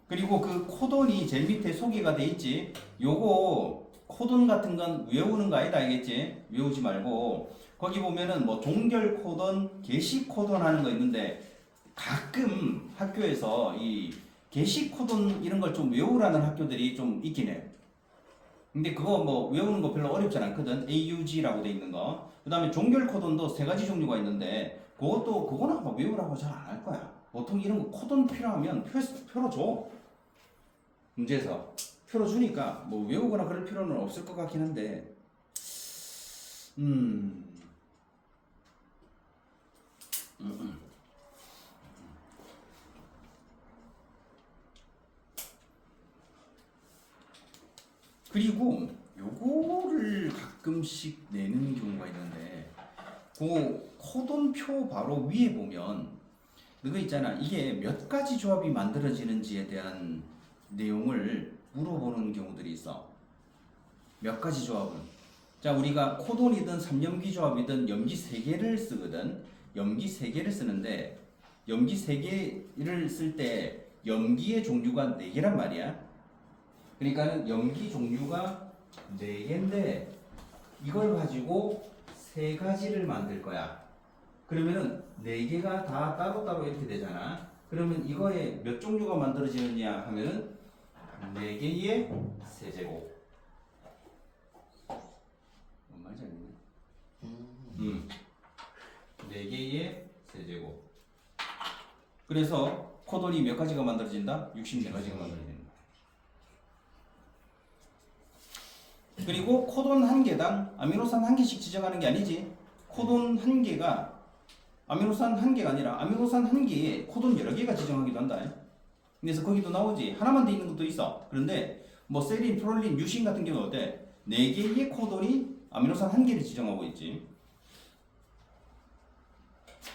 그리고 그 코돈이 제일 밑에 소개가 돼 있지. 요거 코돈 같은 건 외우는 거 아니다 알겠지? 외우지 말고 거기 보면은 뭐 종결 코돈, 게시 코돈 하는 거 있는데 가끔 학교에서 이 게시 코돈 이런 걸 좀 외우라는 학교들이 좀 있긴 해. 근데 그거 뭐 외우는 거 별로 어렵지 않거든. AUG라고 돼 있는 거. 그 다음에 종결 코돈도 3가지 종류가 있는데 그거는 아마 외우라고 잘 안 할 거야. 보통 이런 거 코돈 필요하면 표로 줘. 문제에서 표로 주니까 뭐 외우거나 그럴 필요는 없을 것 같긴 한데 그리고 요거를 가끔씩 내는 경우가 있는데 그 코돈표 바로 위에 보면 그거 있잖아. 이게 몇 가지 조합이 만들어지는지에 대한 내용을 물어보는 경우들이 있어. 몇 가지 조합은. 자, 우리가 코돈이든 3염기 조합이든 염기 3개를 쓰거든. 염기 3개를 쓰는데 염기 3개를 쓸 때 염기의 종류가 4개란 말이야. 그러니까는 염기 종류가 4개인데 이걸 가지고 3가지를 만들 거야. 그러면은 4개가 다 따로따로 이렇게 되잖아. 그러면 이거에 몇 종류가 만들어지느냐 하면은 4개의 세제곱. 뭔 말인지 알겠네. 4개의 세제곱. 그래서 코돈이 몇 가지가 만들어진다? 64가지가 만들어진다. 그리고 코돈 한 개당 아미노산 한 개씩 지정하는 게 아니지. 코돈 한 개가 아미노산 한 개가 아니라 아미노산 한 개에 코돈 여러 개가 지정하기도 한다. 그래서 거기도 나오지. 하나만 돼 있는 것도 있어. 그런데 뭐 세린, 프롤린, 뮤신 같은 경우는 어때? 4개의 코돈이 아미노산 한 개를 지정하고 있지.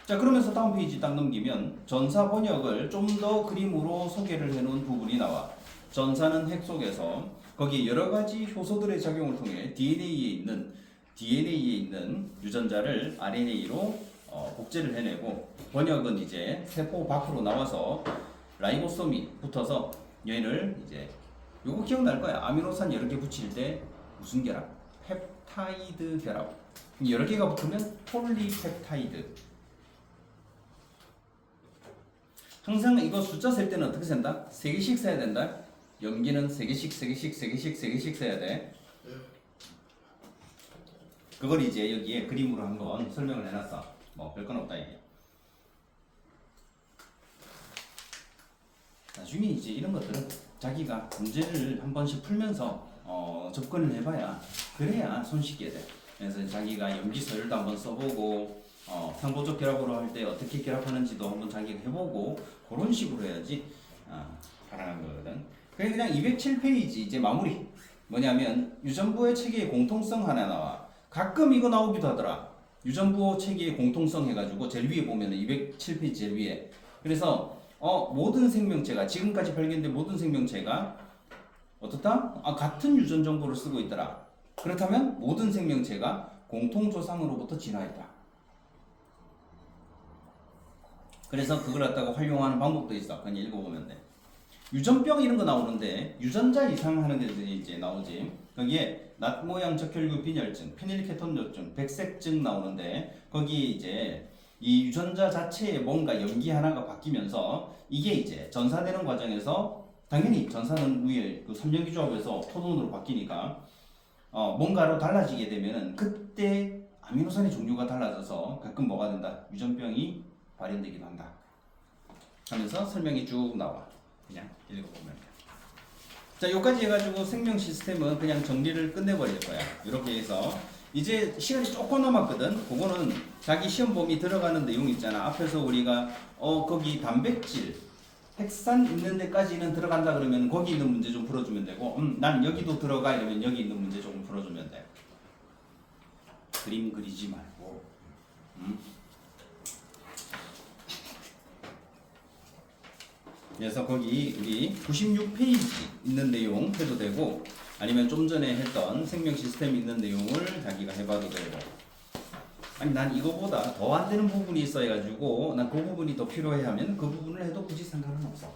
자, 그러면서 다음 페이지 딱 넘기면 전사 번역을 좀 더 그림으로 소개를 해놓은 부분이 나와. 전사는 핵 속에서 거기에 여러 가지 효소들의 작용을 통해 DNA에 있는 유전자를 RNA로 복제를 해내고, 번역은 이제 세포 밖으로 나와서 라이보솜이 붙어서 얘를 이제 요거 기억날 거야. 아미노산 여러 개 붙일 때 무슨 결합? 펩타이드 결합. 여러 개가 붙으면 폴리펩타이드. 항상 이거 숫자 셀 때는 어떻게 센다? 3개씩 세야 된다. 염기는 3개씩 세야 돼. 그걸 이제 여기에 그림으로 한번 설명을 해놨어. 뭐 별건 없다 이게. 나중에 이제 이런 것들은 자기가 문제를 한 번씩 풀면서 접근을 해봐야, 그래야 손쉽게 돼. 그래서 자기가 염기서열도 한번 써보고 상보적 결합으로 할 때 어떻게 결합하는지도 한번 자기가 해보고, 그런 식으로 해야지 가능한 거거든. 그냥 207페이지 이제 마무리. 뭐냐면 유전부의 체계의 공통성 하나 나와. 가끔 이거 나오기도 하더라. 유전부 체계의 공통성 해가지고 제일 위에 보면은 207페이지 제일 위에. 그래서 모든 생명체가, 지금까지 발견된 모든 생명체가 어떻다? 같은 유전 정보를 쓰고 있더라. 그렇다면 모든 생명체가 공통조상으로부터 진화했다. 그래서 그걸 갖다가 활용하는 방법도 있어. 그냥 읽어보면 돼. 유전병 이런 거 나오는데, 유전자 이상 하는 데 이제 나오지. 거기에 낫 모양 적혈구 빈혈증, 페닐케톤요증, 백색증 나오는데, 거기에 이제 이 유전자 자체에 뭔가 염기 하나가 바뀌면서 이게 이제 전사되는 과정에서, 당연히 전사는 위에 그 3연기 조합에서 토돈으로 바뀌니까 뭔가로 달라지게 되면은 그때 아미노산의 종류가 달라져서 가끔 뭐가 된다? 유전병이 발현되기도 한다 하면서 설명이 쭉 나와. 그냥 읽어보면 돼. 자, 여기까지 해가지고 생명 시스템은 그냥 정리를 끝내버릴 거야. 이렇게 해서 이제 시간이 조금 남았거든. 그거는 자기 시험 범위 들어가는 내용 있잖아. 앞에서 우리가 거기 단백질, 핵산 있는 데까지는 들어간다 그러면 거기 있는 문제 좀 풀어주면 되고, 난 여기도 들어가 이러면 여기 있는 문제 조금 풀어주면 돼. 그림 그리지 말고. 그래서 거기 우리 96페이지 있는 내용 해도 되고, 아니면 좀 전에 했던 생명 시스템 있는 내용을 자기가 해봐도 되고. 아니 난 이거보다 더 안 되는 부분이 있어 해가지고 난 그 부분이 더 필요해 하면 그 부분을 해도 굳이 상관은 없어.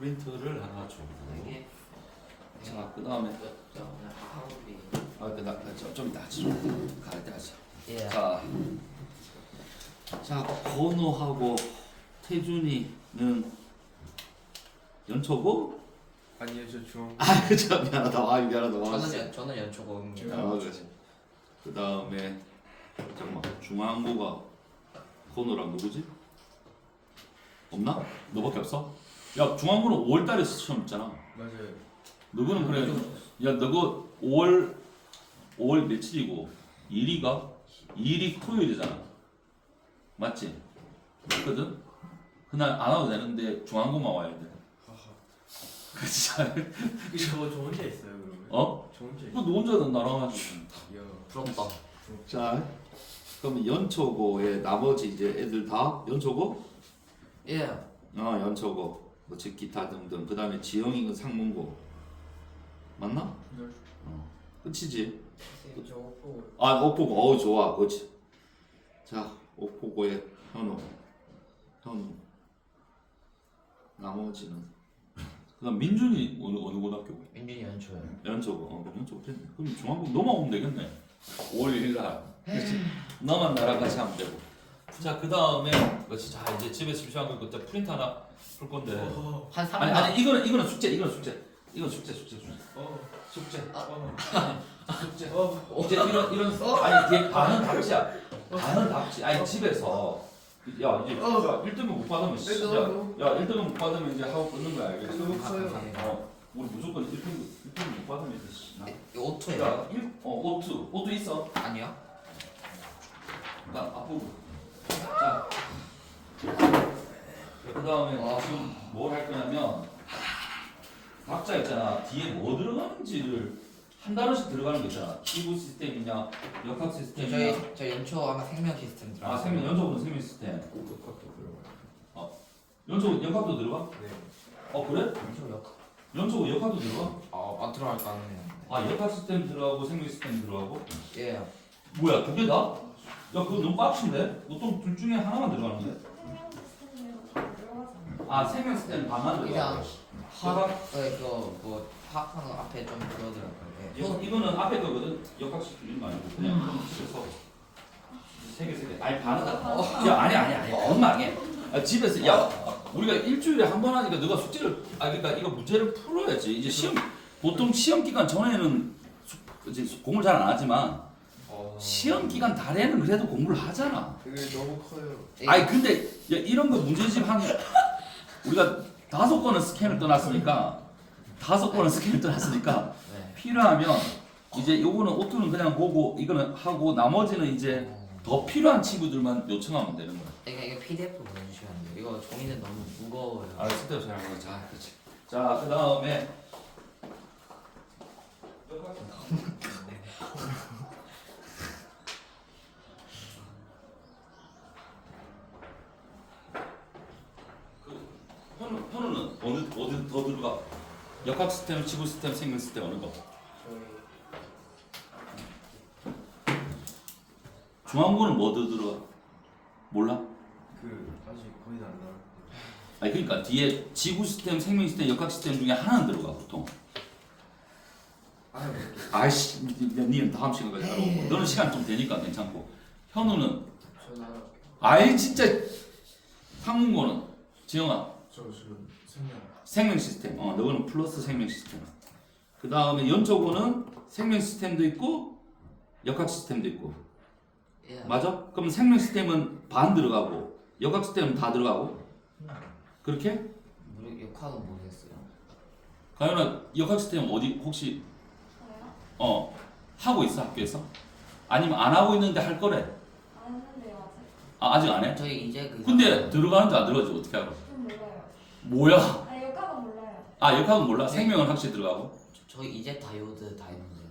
프린터를 하나 주고. 이게 자, 그 다음에 그냥 학업이. 좀 이따 하지. 갈 때 하자. 예. 자, 건우하고 태준이는 연초고? 아니요 저 중앙. 아, 그쵸. 미안하다. 미안하다. 저는 연초고입니다. 아, 그래. 그 다음에 잠깐만. 중앙고가 건우랑 누구지? 없나? 너밖에 없어? 야, 중앙고는 5월달에 시험 있잖아. 맞아요. 너거는 그래. 야, 너거 5월 며칠이고 2일이 토요일이잖아. 맞지? 맞거든? 그날 안 와도 되는데 중앙고만 와야 돼. 그치? 이거 저 혼자 있어요 그러면? 어? 저 혼자 너 혼자는 나랑 하지. 이야. 부럽다. 자, 그럼 연초고에 나머지 이제 애들 다 연초고? 예. 연초고. 뭐 즉 기타 등등. 그 다음에 지영이는 상문고. 맞나? 네. 끝이지. 저 오프. 오포고. 어우 좋아. 그렇지. 자, 오포고에 현우. 나머지는. 그다음 민준이 어느 고등학교고? 민준이 연초예요. 연초고. 그럼 연초고 됐네. 그럼 중앙고 너만 오면 되겠네. 5월 1일 날. 그렇지. 너만 나랑 같이 하면 되고. 자, 그 다음에 그렇지. 자, 이제 집에 심심한 거 그때 프린트 하나 풀 건데. 한 3년. 아니 이거는 숙제. 이건 숙제. 숙제. 숙제. 이제 이런 아니 뒤에 반은 답지야. 반은 답지. 아니 집에서 야 이제 1등급 못 받으면 야 1등급 못 받으면 이제 하고 끊는 거야. 알겠지? 우리 무조건 1등급 못 받으면 이제 이거 오토예요? 야 오투 있어. 아니요. 나 앞부분. 자. 그 다음에 지금 뭘 할 거냐면 각자 있잖아 뒤에 뭐 들어가는지를 한 단어씩 들어가는 거 있잖아. 기부 시스템이냐, 역학 시스템이냐. 저희 연초 아마 생명 시스템 들어. 연속은 생명 시스템. 오토카도 들어가요. 연속 역학도 들어가? 네. 그래? 연초 역. 연속 역학도 들어가? 안 들어갈 거 아니에요. 역학 시스템 들어가고 생명 시스템 들어가고. 예. 뭐야 두 개 다? 야 그거 너무 빡친데? 보통 둘 중에 하나만 들어가는데? 생명 시스템 반만 들어가. 그뭐 화학하는 앞에 좀 그러더라고요. 이거는 앞에 거거든. 역학 시스템 이런 거 아니고 그냥 집에서 세 개. 아니 반하다. 야 아니 엉망해. 집에서 우리가 일주일에 한 번 하니까 너가 숙제를 그러니까 이거 문제를 풀어야지. 이제 보통 시험 기간 전에는 이제 공부를 잘 안 하지만 시험 기간 달에는 그래도 공부를 하잖아. 그게 너무 커요. 근데 야, 이런 거 문제집 한 우리가 5건은 스캔을 떠났으니까 네. 필요하면 이제 요거는 오토는 그냥 보고 이거는 하고 나머지는 이제 더 필요한 친구들만 요청하면 되는 거야. 이거 PDF 보여주시면 안 돼요. 이거 종이는 너무 무거워요. 쓸데없이 하는 거. 자, 그렇지. 자, 그 다음에 현우는 어디 더 들어가? 역학 시스템, 지구 시스템, 생명 시스템 어느 거? 중앙고는 뭐 더 들어가? 몰라? 아직 거의 안 나왔는데. 그러니까 뒤에 지구 시스템, 생명 시스템, 역학 시스템 중에 하나는 들어가 보통. 아이씨, 니는 다음 시간까지 따라오고. 너는 시간 좀 되니까 괜찮고. 현우는 진짜 항문고는 지영아. 저 지금 생명 시스템. 너는 플러스 생명 시스템. 그 다음에 연초고는 생명 시스템도 있고 역학 시스템도 있고. 예. 맞아? 그럼 생명 시스템은 반 들어가고 역학 시스템은 다 들어가고. 그렇게? 역학은 모르겠어요. 가연아, 역학 시스템 어디 혹시 하고 있어 학교에서? 아니면 안 하고 있는데 할 거래? 안 했는데요 아직. 아직 안 해? 저희 이제 근데 들어가는지 안 들어가는지 어떻게 알아? 좀 몰라요. 뭐야? 역학은 몰라요. 역학은 몰라? 생명은 확실히 들어가고? 저희 이제 다이오드 다 있는데요.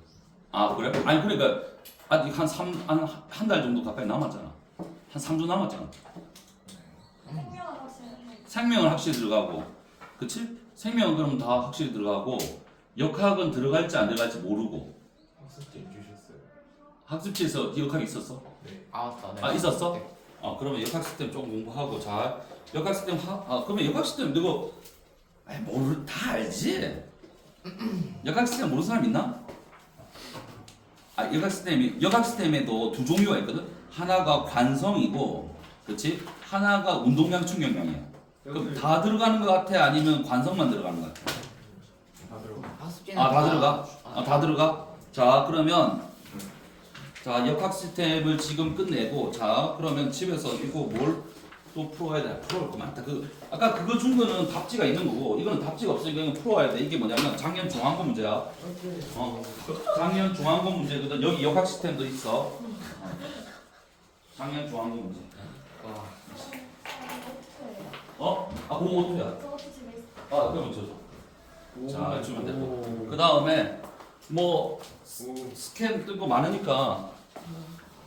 그래? 아니 그러니까 아직 한 달 정도 가까이 남았잖아. 한 3주 남았잖아. 생명은 확실히. 생명은 확실히 들어가고, 그치? 생명은 그럼 다 확실히 들어가고, 역학은 들어갈지 안 들어갈지 모르고. 학습지 주셨어요. 학습지에서 역학이 있었어? 네. 맞다. 네. 있었어? 네. 그러면 역학 시스템 좀 공부하고 잘. 역학 시스템 그러면 역학 시스템 너가 아니 다 알지. 역학 시스템 모르는 사람 있나? 아 역학 시스템에도 두 종류가 있거든. 하나가 관성이고, 그렇지? 하나가 운동량 충격량이야. 그럼 다 들어가는 것 같아? 아니면 관성만 들어가는 것 같아? 다 들어가. 학습지는 다 들어가? 다 들어가? 자 그러면 자 역학 시스템을 지금 끝내고, 자 그러면 집에서 이거 뭘 또 풀어야 돼? 풀어올 거 많다. 아까 그거 준 거는 답지가 있는 거고, 이거는 답지가 없으니까 이건 풀어야 돼. 이게 뭐냐면 작년 중앙고 문제야. 작년 중앙고 문제거든. 여기 역학 시스템도 있어. 작년 중앙고 문제. 그거 오토야. 저것도 집에 있어. 그러면 저. 자 주면 되고. 그 다음에 뭐 스캔 뜬 거 많으니까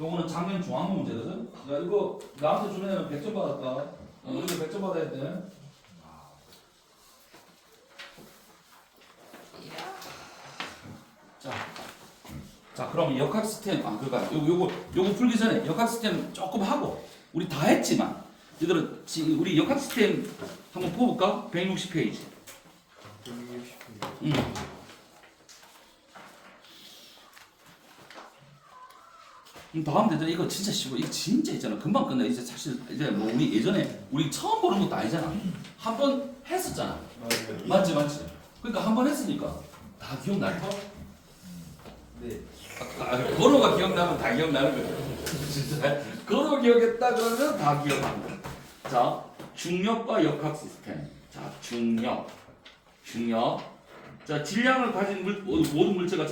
요거는 작년 중앙고 문제거든. 야 이거 나한테 주면 100점 받았다. 이거 100점 받아야 돼. 자 그럼 역학 시스템 그러니까 요거 풀기 전에 역학 시스템 조금 하고, 우리 다 했지만 얘들은 우리 역학 시스템 한번 뽑을까? 160페이지. 160분. 다음 되잖아. 이거 진짜 쉬워. 이거 진짜 있잖아. 금방 끝나. 이제 사실 이제 뭐 우리 예전에 우리 처음 보는 것도 아니잖아. 한 번 했었잖아. 맞지. 그러니까 한 번 했으니까 다 기억날 거. 네. 건호가 기억나면 다 기억나는 거야. 진짜. 건호 기억했다 그러면 다 기억하는 거야. 자, 중력과 역학 시스템. 자, 중력. 자, 질량을 가진 모든 물체가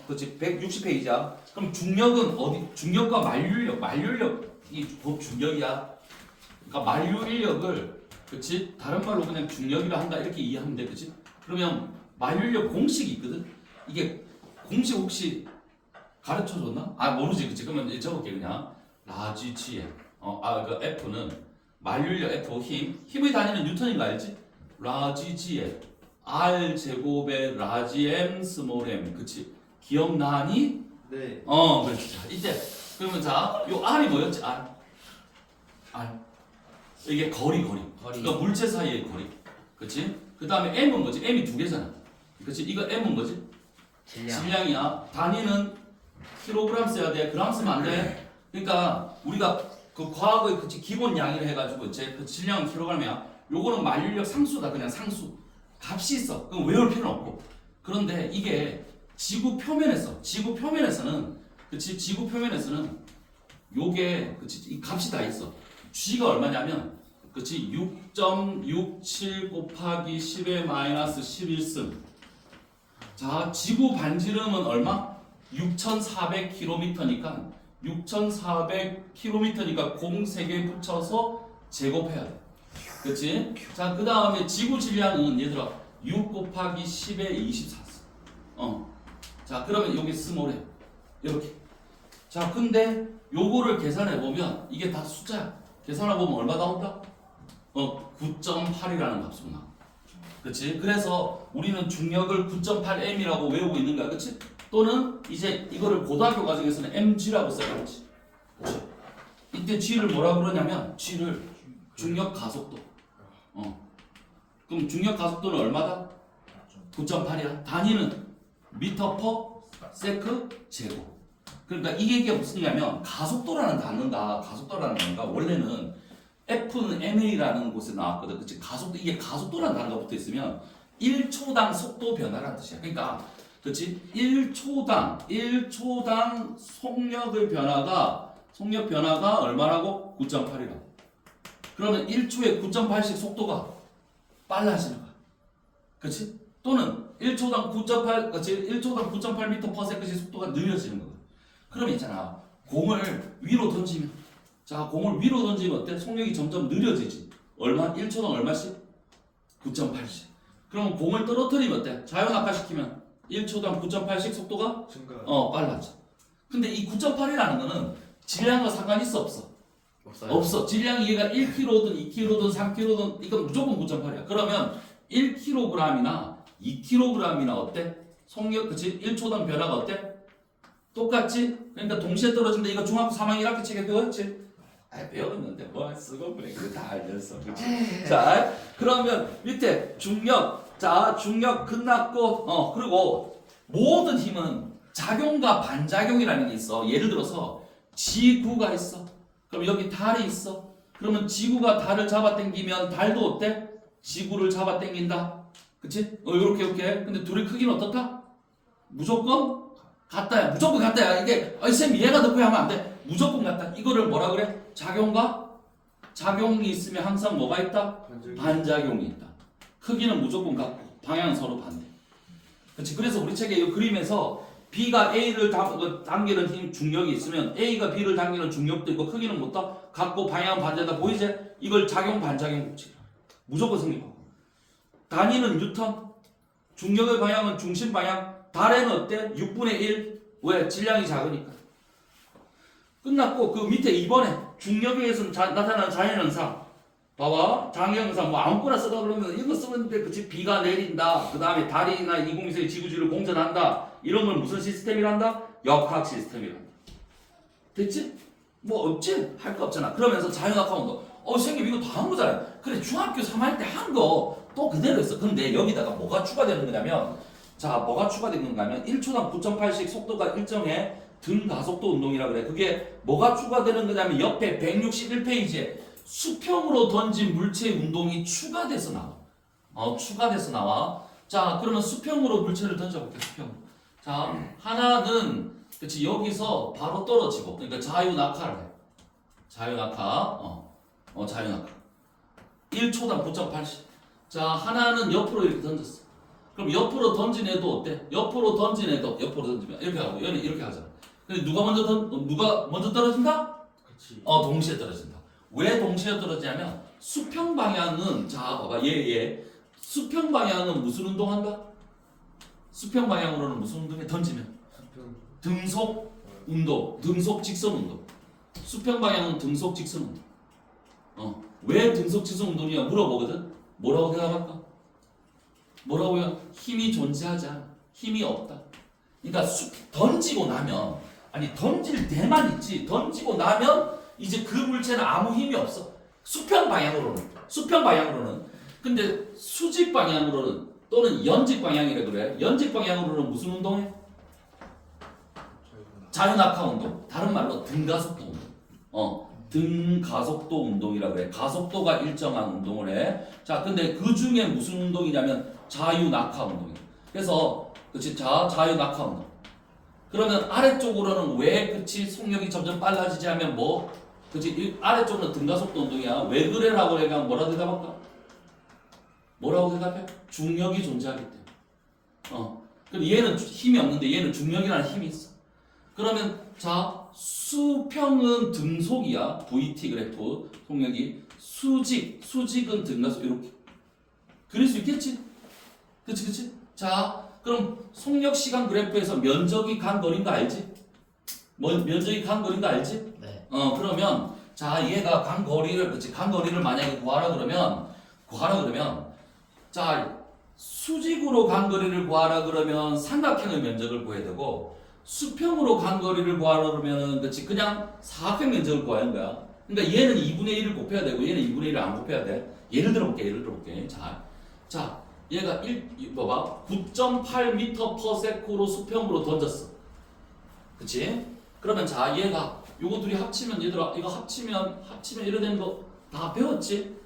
그렇지 160페이지야. 그럼 중력은 어디? 중력과 만류력 이 법 중력이야. 그러니까 만류 인력을 그렇지 다른 말로 그냥 중력이라 한다 이렇게 이해하면 돼, 그렇지? 그러면 만류력 공식이 있거든. 이게 공식 혹시 가르쳐 줬나? 모르지, 그렇지? 그러면 적을게 그냥 라지 G에 그 F는 만류력 F 힘의 단위는 뉴턴인 거 알지? 라지 G에 R 제곱의 라지 M 스몰 m, 그치? 기억나니? 네. 그렇지. 자, 이제 그러면 자, 요 R이 뭐였지? R. 이게 거리. 그러니까 물체 사이의 거리. 그치? 그 다음에 M은 뭐지? M이 두 개잖아. 그치? 이거 M은 뭐지? 질량이야. 단위는 킬로그램 써야 돼. 그램 쓰면 안 돼. 그러니까 우리가 그 과학의 그치 기본 양이라 해가지고 이제 그 질량은 킬로그램이야. 요거는 만류력 상수다. 그냥 상수. 값이 있어. 그럼 외울 필요는 없고. 그런데 이게 지구 표면에서는 그치? 지구 표면에서는 요게 그치? 이 값이 다 있어. G가 얼마냐면 그치? 6.67 곱하기 10의 마이너스 11승. 자, 지구 반지름은 얼마? 6,400km니까 6,400km니까 공 3개 붙여서 제곱해야 돼. 그치? 자, 그 다음에 지구 질량은 얘들아 6 곱하기 10의 24. 자, 그러면 여기 스몰에 이렇게. 자, 근데 요거를 계산해 보면 이게 다 숫자야. 계산해 보면 얼마 나온다? 9.8이라는 값으로 나와. 그치? 그래서 우리는 중력을 9.8m이라고 외우고 있는 거야. 그치? 또는 이제 이거를 고등학교 과정에서는 mg라고 써야지. 그치? 이때 g를 뭐라 그러냐면 g를 중력 가속도. 그럼 중력 가속도는 얼마다? 9.8이야. 단위는 미터 퍼 세크 제곱. 그러니까 이게 무슨 얘기냐면 가속도라는 단어가 원래는 F는 ma라는 곳에 나왔거든. 그치? 가속도, 이게 가속도라는 단어가 붙어 있으면 1초당 속도 변화라는 뜻이야. 그러니까 그치? 1초당 속력 변화가 얼마라고? 9.8이라고. 그러면 1초에 9.8씩 속도가 빨라지는 거야. 그치? 또는 1초당 9.8, 그치? 1초당 9.8m/s씩 속도가 느려지는 거야. 그럼 있잖아. 공을 위로 던지면, 자, 공을 위로 던지면 어때? 속력이 점점 느려지지. 얼마? 1초당 얼마씩? 9.8씩. 그럼 공을 떨어뜨리면 어때? 자연낙하시키면 1초당 9.8씩 속도가 증가. 빨라져. 근데 이 9.8이라는 거는 질량과 상관이 있어 없어? 없어. 질량이 얘가 1kg든 2kg든 3kg든 이건 무조건 9.8이야. 그러면 1kg이나 2kg이나 어때? 속력, 그치? 1초당 변화가 어때? 똑같지? 그러니까 동시에 떨어진다. 이거 중학교 3학년 1학기 책에 배웠지? 배웠는데 뭐 쓰고 그래 그거 다 알렸어. 그치? 자 그러면 밑에 중력. 자 중력 끝났고 그리고 모든 힘은 작용과 반작용이라는 게 있어. 예를 들어서 지구가 있어. 그럼 여기 달이 있어. 그러면 지구가 달을 잡아당기면 달도 어때? 지구를 잡아당긴다. 그치? 요렇게. 근데 둘의 크기는 어떻다? 무조건 같다야. 무조건 같다야. 이게 쌤 이해가 더 하면 안 돼. 무조건 같다. 이거를 뭐라 그래? 작용과 작용이 있으면 항상 뭐가 있다? 반작용이 있다. 크기는 무조건 같고 방향은 서로 반대. 그렇지? 그래서 우리 책에 이 그림에서 B가 A를 당기는 힘 중력이 있으면 A가 B를 당기는 중력도 있고 크기는 뭐다? 같고 방향은 반대다. 보이지? 이걸 작용 반작용 법칙이라. 무조건 생기고. 단위는 뉴턴. 중력의 방향은 중심 방향. 달에는 어때? 6분의 1. 왜? 질량이 작으니까. 끝났고 그 밑에 2번에 중력에 의해서 나타나는 자연현상. 봐봐. 장애현상 뭐 아무거나 쓰다 그러면 이거 쓰는데 그치? 비가 내린다. 그 다음에 달이나 인공위성이 지구지를 공전한다. 이런 걸 무슨 시스템이란다? 역학 시스템이란다. 됐지? 뭐 없지? 할 거 없잖아. 그러면서 자연학과 운동. 선생님 이거 다 한 거잖아요. 그래 중학교 3학년 때 한 거 또 그대로 했어. 근데 여기다가 뭐가 추가되는 거냐면 자 뭐가 추가된 건가 하면 1초당 9.8씩 속도가 일정해 등가속도 운동이라 그래. 그게 뭐가 추가되는 거냐면 옆에 161페이지에 수평으로 던진 물체의 운동이 추가돼서 나와. 추가돼서 나와. 자 그러면 수평으로 물체를 던져볼게. 수평. 자 하나는 그치 여기서 바로 떨어지고 그러니까 자유낙하를 해. 자유낙하. 자유낙하. 1초당 9.8씩. 자 하나는 옆으로 이렇게 던졌어. 그럼 옆으로 던진 애도 어때? 옆으로 던진 애도 옆으로 던지면 이렇게 하고 얘는 이렇게 하잖아. 근데 누가 먼저 떨어진다? 그치. 동시에 떨어진다. 왜 동시에 떨어지냐면 수평 방향은 자 봐봐 얘 수평 방향은 무슨 운동한다? 수평 방향으로는 무슨 운동해? 던지면 등속 운동, 등속 직선 운동. 수평 방향은 등속 직선 운동. 왜 등속 직선 운동이야? 물어보거든. 뭐라고 대답할까? 뭐라고요? 힘이 존재하지 않아. 힘이 없다. 그러니까 던지고 나면 던질 때만 있지. 던지고 나면 이제 그 물체는 아무 힘이 없어. 수평 방향으로는. 근데 수직 방향으로는 또는 연직 방향이라 그래. 연직 방향으로는 무슨 운동해? 자유낙하 운동. 다른 말로 등가속도 운동. 등가속도 운동이라 그래. 가속도가 일정한 운동을 해. 자, 근데 그 중에 무슨 운동이냐면 자유낙하 운동이야. 그래서 그치 자유낙하 운동. 그러면 아래쪽으로는 왜 그치 속력이 점점 빨라지지 하면 뭐 그치 아래쪽은 등가속도 운동이야. 왜 그래라고 얘기하면 뭐라 대답할까? 뭐라고 대답해? 중력이 존재하기 때문에. 그럼 얘는 힘이 없는데 얘는 중력이라는 힘이 있어. 그러면 자 수평은 등속이야. VT 그래프 속력이. 수직은 등가속. 이렇게 그릴 수 있겠지? 그치? 자 그럼 속력 시간 그래프에서 면적이 간 거리인 거 알지? 면적이 간 거리인 거 알지? 네. 그러면 자 얘가 간 거리를 만약에 구하라 그러면 자 수직으로 간 거리를 구하라 그러면 삼각형의 면적을 구해야 되고 수평으로 간 거리를 구하라 그러면 그치 그냥 사각형 면적을 구하는 거야. 그러니까 얘는 2분의 1을 곱해야 되고 얘는 2분의 1을 안 곱해야 돼. 예를 들어볼게. 자 얘가 9.8m/s로 수평으로 던졌어. 그치? 그러면 자 얘가 요거 둘이 합치면 얘들아 이거 합치면 이래 되는 거 다 배웠지?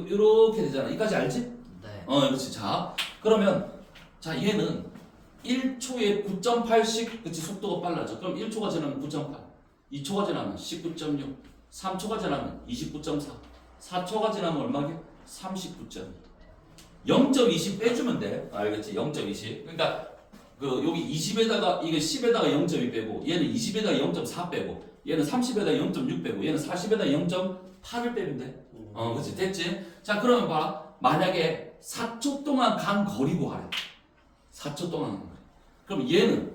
이렇게 되잖아. 이까지 알지? 네. 그렇지. 자 그러면 자 얘는 1초에 9.8씩 그치 속도가 빨라져. 그럼 1초가 지나면 9.8, 2초가 지나면 19.6, 3초가 지나면 29.4, 4초가 지나면 얼마게? 39.2. 0.20 빼주면 돼. 알겠지? 0.20. 그러니까 그 여기 20에다가 이게 10에다가 0.2 빼고 얘는 20에다가 0.4 빼고 얘는 30에다가 0.6 빼고 얘는 40에다가 0.8을 빼면 돼. 그렇지? 됐지? 자 그러면 봐. 만약에 4초 동안 간 거리 구하래. 4초 동안 간 거리. 그럼 얘는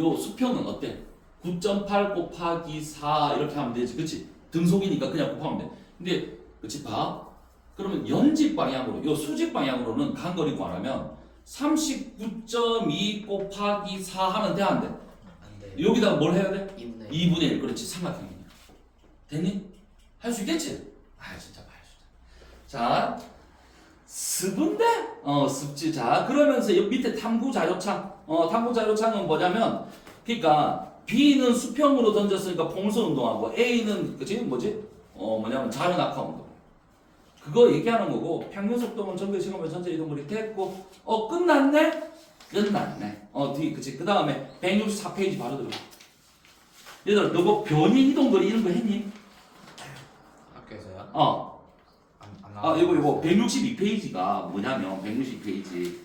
요 수평은 어때? 9.8 곱하기 4 이렇게 하면 되지. 그치? 등속이니까 그냥 곱하면 돼. 근데 그치? 봐. 그러면 연직 방향으로, 요 수직 방향으로는 간 거리 구하려면 39.2 곱하기 4 하면 돼, 안 돼? 안 돼. 여기다가 뭘 해야 돼? 2분의 1. 2분의 1. 그렇지. 삼각형이야. 됐니? 할 수 있겠지? 아 진짜 봐야지. 자 습인데 습지. 자 그러면서 여기 밑에 탐구 자료창. 탐구 자료창은 뭐냐면 그러니까 B는 수평으로 던졌으니까 포물선 운동하고 A는 그치 뭐지? 뭐냐면 자유 낙하 운동. 그거 얘기하는 거고 평균 속도는 전개 시간별 전체 이동거리 됐고 끝났네? 끝났네. 그치. 그 다음에 164페이지 바로 들어. 얘들아 너뭐 변이 이동거리 이런 거 했니? 학교에서요? 안 나와. 이거 162페이지가 뭐냐면 162페이지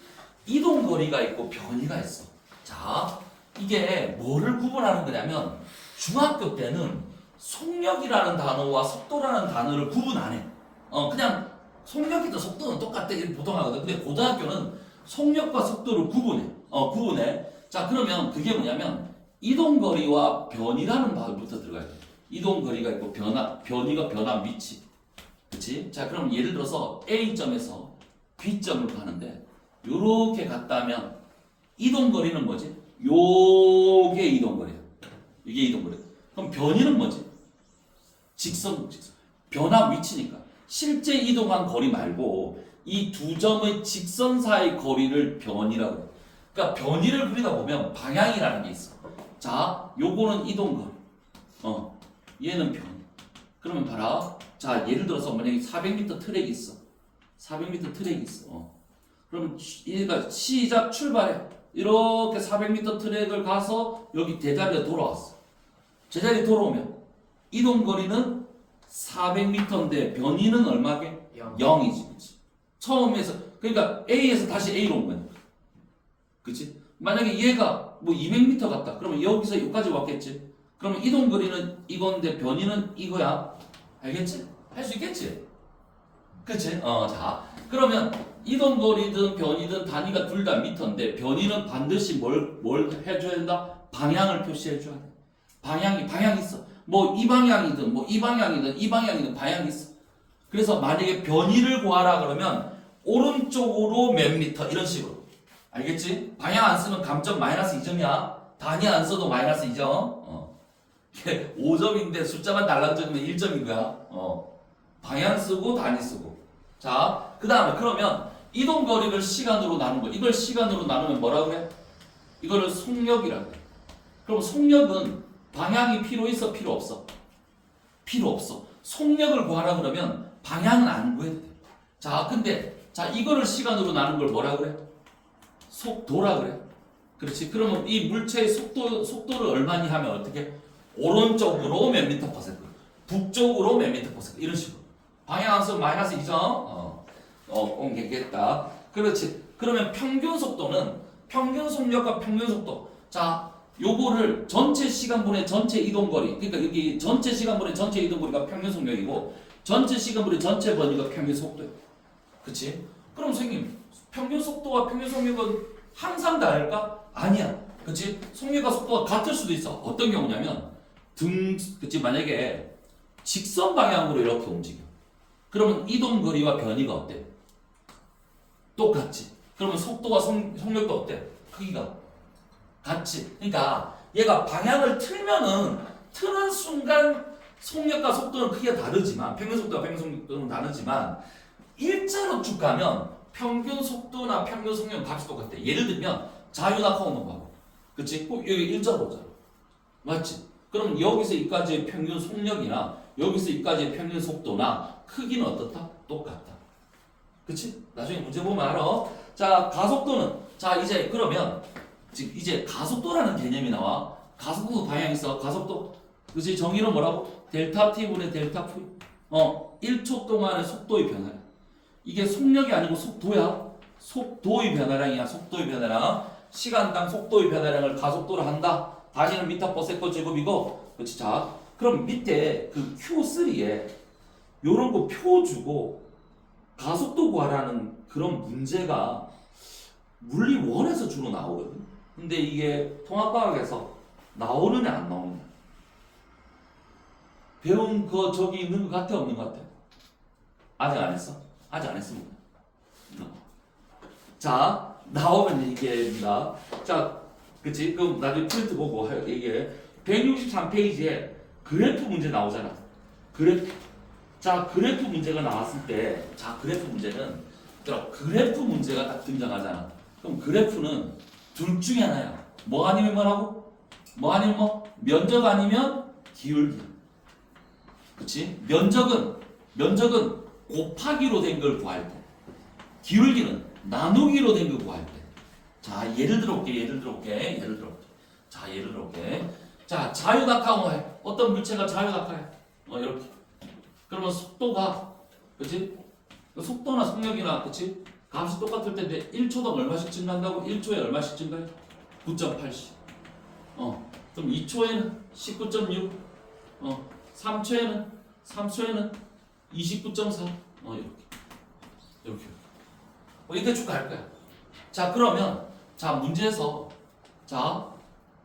이동거리가 있고 변이가 있어. 자 이게 뭐를 구분하는 거냐면 중학교 때는 속력이라는 단어와 속도라는 단어를 구분 안 해. 그냥 속력이든 속도는 똑같대 이렇게 보통 하거든. 근데 고등학교는 속력과 속도를 구분해. 자 그러면 그게 뭐냐면 이동거리와 변이라는 말부터 들어가야 돼. 이동거리가 있고 변이가 변한 위치. 그치? 자 그럼 예를 들어서 A점에서 B점을 가는데 요렇게 갔다면 이동거리는 뭐지? 요게 이동거리야. 이게 이동거리. 그럼 변이는 뭐지? 직선. 변화 위치니까. 실제 이동한 거리 말고 이 두 점의 직선 사이 거리를 변이라고 해. 그러니까 변이를 그리다 보면 방향이라는 게 있어. 자, 요거는 이동거리. 얘는 변이. 그러면 봐라. 자, 예를 들어서 만약에 400m 트랙이 있어. 400m 트랙이 있어. 그럼 얘가 시작 출발해. 이렇게 400m 트랙을 가서 여기 대자리에 돌아왔어. 제자리에 돌아오면 이동거리는 400m인데 변이는 얼마게? 0이지. 그치? 처음에서 그러니까 A에서 다시 A로 온 거야. 그치? 만약에 얘가 뭐 200m 갔다. 그러면 여기서 여기까지 왔겠지? 그러면 이동거리는 이건데 변이는 이거야. 알겠지? 할 수 있겠지? 그치? 자 그러면 이동거리든 변이든 단위가 둘 다 미터인데 변이는 반드시 뭘 해줘야 된다? 방향을 표시해줘야 돼. 방향이 있어. 뭐 이 방향이든 뭐 이 방향이든 이 방향이든 방향이 있어. 그래서 만약에 변이를 구하라 그러면 오른쪽으로 몇 미터 이런 식으로. 알겠지? 방향 안 쓰면 감점 마이너스 2점이야. 단위 안 써도 마이너스 2점. 이게 5점인데 숫자만 달라지면 1점인 거야. 방향 쓰고 단위 쓰고. 자, 그 다음에 그러면 이동거리를 시간으로 나눈 거. 이걸 시간으로 나누면 뭐라 그래? 이거를 속력이라고 해. 그럼 속력은 방향이 필요 있어? 필요 없어? 필요 없어. 속력을 구하라 그러면 방향은 안 구해도 돼. 자, 근데 자 이거를 시간으로 나눈 걸 뭐라 그래? 속도라 그래. 그렇지. 그러면 이 물체의 속도를 얼마니 하면 어떻게? 오른쪽으로 몇 미터 퍼센트, 북쪽으로 몇 미터 퍼센트 이런 식으로. 방향 안 쓰면 마이너스 2점. 옮기겠다. 그렇지. 그러면 평균 속도는 평균 속력과 평균 속도. 자, 요거를 전체 시간분의 전체 이동거리. 그러니까 여기 전체 시간분의 전체 이동거리가 평균 속력이고 전체 시간분의 전체 번이가 평균 속도예요. 그치? 그럼 선생님, 평균 속도와 평균 속력은 항상 다를까? 아니야. 그치? 속력과 속도가 같을 수도 있어. 어떤 경우냐면 그치? 만약에 직선 방향으로 이렇게 움직여. 그러면 이동거리와 변이가 어때? 똑같지. 그러면 속도와 속력도 어때? 크기가 같지. 그러니까 얘가 방향을 트는 순간 속력과 속도는 크기가 다르지만 평균 속도와 평균 속도는 다르지만 일자로 쭉 가면 평균 속도나 평균 속력은 값이 똑같아. 예를 들면 자유낙하 운동하고, 그렇지? 여기 일자로 오잖아. 맞지? 그럼 여기서 여기까지의 평균 속력이나 여기서 여기까지의 평균 속도나 크기는 어떻다? 똑같다. 그치? 나중에 문제 보면 알아. 자, 가속도는 자 이제 그러면 이제 가속도라는 개념이 나와. 가속도 방향이 있어. 가속도 그치? 정의는 뭐라고? 델타 t분의 델타 v. 1초 동안의 속도의 변화. 이게 속력이 아니고 속도야. 속도의 변화량이야. 속도의 변화량. 시간당 속도의 변화량을 가속도로 한다. 단위는 미터 퍼 세컨드 제곱이고. 그치? 자, 그럼 밑에 그 Q3에 요런 거 표 주고 가속도 구하라는 그런 문제가 물리 1에서 주로 나오거든. 근데 이게 통합과학에서 나오느냐 안 나오느냐. 배운 거 저기 있는 것 같아 없는 것 같아? 아직 안 했어? 아직 안 했습니다. 자, 나오면 얘기합니다. 자, 그치? 그럼 나중에 프린트 보고 이게 163페이지에 그래프 문제 나오잖아. 그래프. 자, 그래프 문제가 나왔을 때, 자, 그래프 문제는, 그래프 문제가 딱 등장하잖아. 그럼 그래프는 둘 중에 하나야. 뭐 아니면 뭐라고? 뭐 아니면 뭐? 면적 아니면 기울기. 그치? 면적은 곱하기로 된 걸 구할 때. 기울기는 나누기로 된 걸 구할 때. 자, 예를 들어볼게. 자, 예를 들어볼게. 자, 자유낙하해. 어떤 물체가 자유낙하해. 이렇게. 그러면 속도가, 그치? 속도나 속력이나, 그치? 값이 똑같을 텐데 1초당 얼마씩 증가한다고? 1초에 얼마씩 증가해? 9.8씩. 그럼 2초에는 19.6. 3초에는 29.4. 이렇게. 이 대충 갈 거야. 자, 그러면, 자, 문제에서, 자,